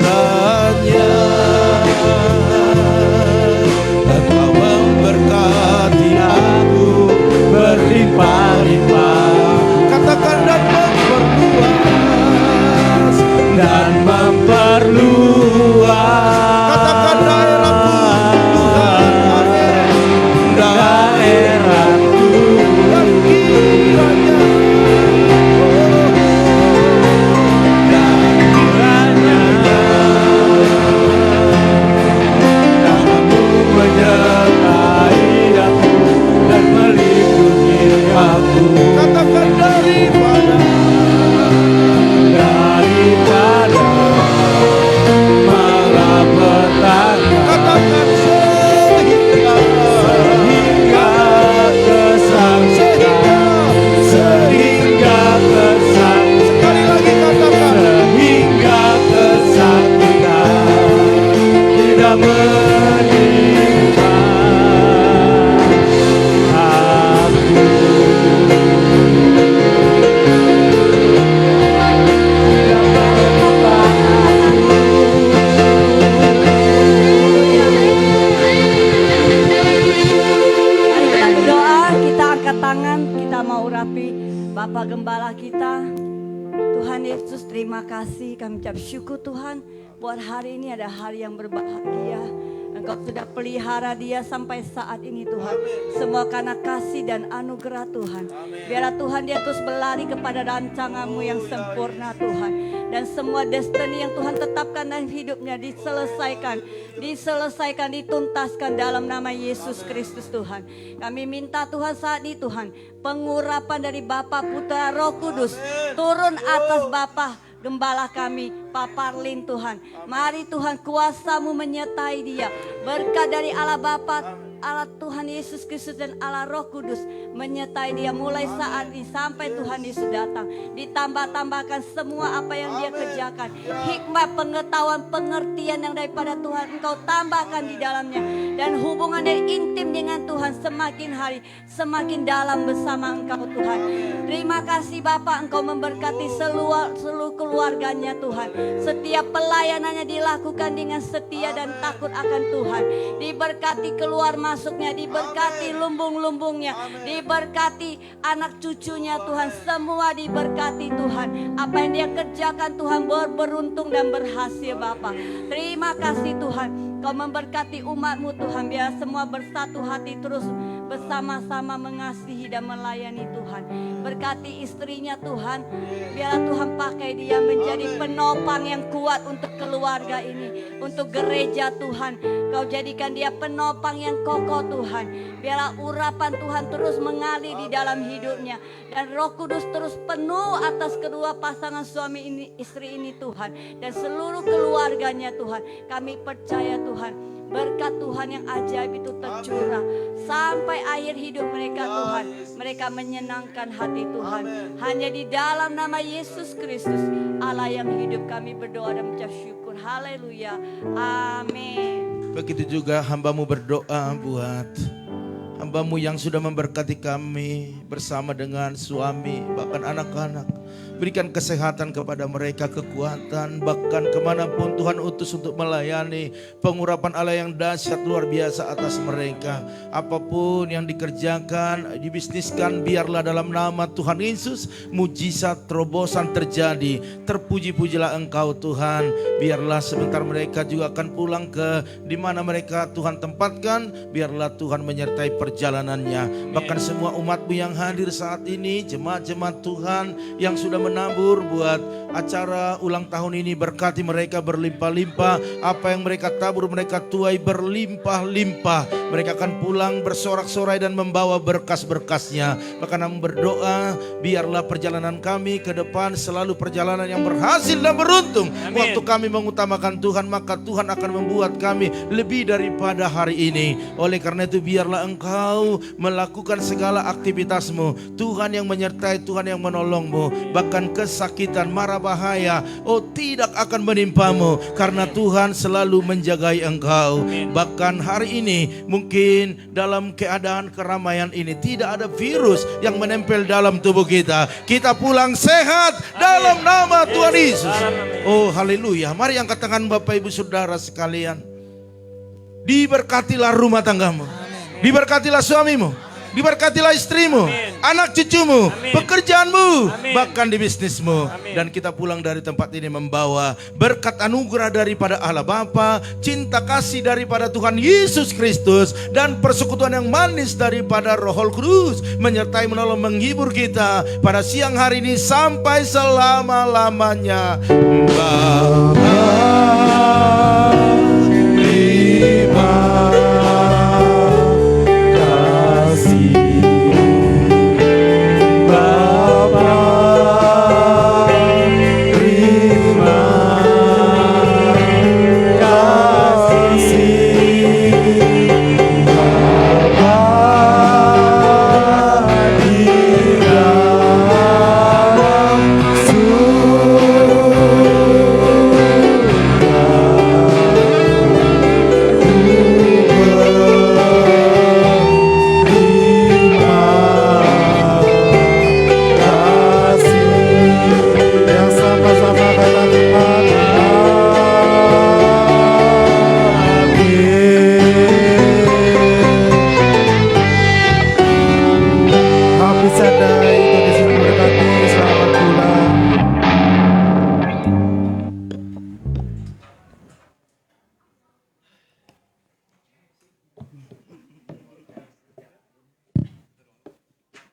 Engkau memberkati aku berlimpah-limpah, katakan dan memperluas, katakan daerahku Tuhan, amin, daerahku, dan kiranya namamu menyertai aku dan melindungi aku, katakan daripada malapetaka, katakan sehingga kesaksian, sehingga kesaksian, sekali lagi katakan sehingga kesaksian tidak menimpa aku. Bapak Gembala kita, Tuhan Yesus, terima kasih, kami ucap syukur Tuhan buat hari ini ada hari yang berbahagia. Engkau sudah pelihara dia sampai saat ini Tuhan. Semua karena kasih dan anugerah Tuhan. Biarlah Tuhan dia terus berlari kepada rancangan-Mu yang sempurna Tuhan. Dan semua destiny yang Tuhan tetapkan dalam hidupnya diselesaikan, dituntaskan dalam nama Yesus Kristus Tuhan. Kami minta Tuhan saat ini Tuhan, pengurapan dari Bapa, Putra, Roh Kudus turun atas Bapa Gembala kami, Pak Parlin Tuhan. Mari Tuhan, kuasa-Mu menyertai dia. Berkat dari Allah Bapa, Allah Tuhan Yesus Kristus dan Allah Roh Kudus menyertai dia mulai saat ini sampai Tuhan Yesus datang. Ditambah-tambahkan semua apa yang dia kerjakan. Hikmah, pengetahuan, pengertian yang daripada Tuhan Engkau tambahkan di dalamnya. Dan hubungan yang intim dengan Tuhan semakin hari semakin dalam bersama Engkau Tuhan. Terima kasih Bapa, Engkau memberkati seluruh keluarganya Tuhan. Setiap pelayanannya dilakukan dengan setia dan takut akan Tuhan. Diberkati keluar masuknya, diberkati lumbung-lumbungnya, diberkati anak cucunya Tuhan, semua diberkati Tuhan. Apa yang dia kerjakan Tuhan beruntung dan berhasil Bapa. Terima kasih Tuhan, Kau memberkati umat-Mu Tuhan, biar semua bersatu hati terus bersama-sama mengasihi dan melayani Tuhan. Berkati istrinya Tuhan, biarlah Tuhan pakai dia menjadi penopang yang kuat untuk keluarga ini, untuk gereja Tuhan. Kau jadikan dia penopang yang kokoh Tuhan. Biarlah urapan Tuhan terus mengalir di dalam hidupnya. Dan Roh Kudus terus penuh atas kedua pasangan suami ini, istri ini Tuhan. Dan seluruh keluarganya Tuhan. Kami percaya Tuhan, berkat Tuhan yang ajaib itu tercurah sampai akhir hidup mereka Tuhan. Mereka menyenangkan hati Tuhan. Hanya di dalam nama Yesus Kristus Allah yang hidup kami berdoa dan mengucap syukur. Haleluya. Amin. Begitu juga hamba-Mu berdoa buat hamba-Mu yang sudah memberkati kami bersama dengan suami bahkan anak-anak. Berikan kesehatan kepada mereka, kekuatan, bahkan kemanapun Tuhan utus untuk melayani. Pengurapan Allah yang dahsyat luar biasa atas mereka. Apapun yang dikerjakan, dibisniskan, biarlah dalam nama Tuhan Yesus mujizat terobosan terjadi. Terpuji-pujilah Engkau Tuhan. Biarlah sebentar mereka juga akan pulang ke di mana mereka Tuhan tempatkan. Biarlah Tuhan menyertai perjalanannya. Bahkan semua umat-Mu yang hadir saat ini, jemaat-jemaat Tuhan yang sudah menabur buat acara ulang tahun ini, berkati mereka berlimpah-limpah. Apa yang mereka tabur mereka tuai berlimpah-limpah. Mereka akan pulang bersorak-sorai dan membawa berkas-berkasnya. Bahkan kami berdoa, biarlah perjalanan kami ke depan selalu perjalanan yang berhasil dan beruntung. Amin. Waktu kami mengutamakan Tuhan, maka Tuhan akan membuat kami lebih daripada hari ini. Oleh karena itu biarlah Engkau melakukan segala aktivitasmu. Tuhan yang menyertai, Tuhan yang menolongmu. Bahkan kesakitan, mara bahaya, tidak akan menimpamu. Karena Tuhan selalu menjagai engkau. Bahkan hari ini mungkin dalam keadaan keramaian ini tidak ada virus yang menempel dalam tubuh kita. Kita pulang sehat dalam nama Tuhan Yesus. Oh haleluya. Mari angkat tangan Bapak Ibu Saudara sekalian. Diberkatilah rumah tanggamu. Diberkatilah suamimu. Diberkatilah istrimu, anak cucumu, pekerjaanmu, bahkan di bisnismu. Dan kita pulang dari tempat ini membawa berkat anugerah daripada Allah Bapa, cinta kasih daripada Tuhan Yesus Kristus, dan persekutuan yang manis daripada Roh Kudus menyertai, menolong, menghibur kita pada siang hari ini sampai selama-lamanya. Habis ada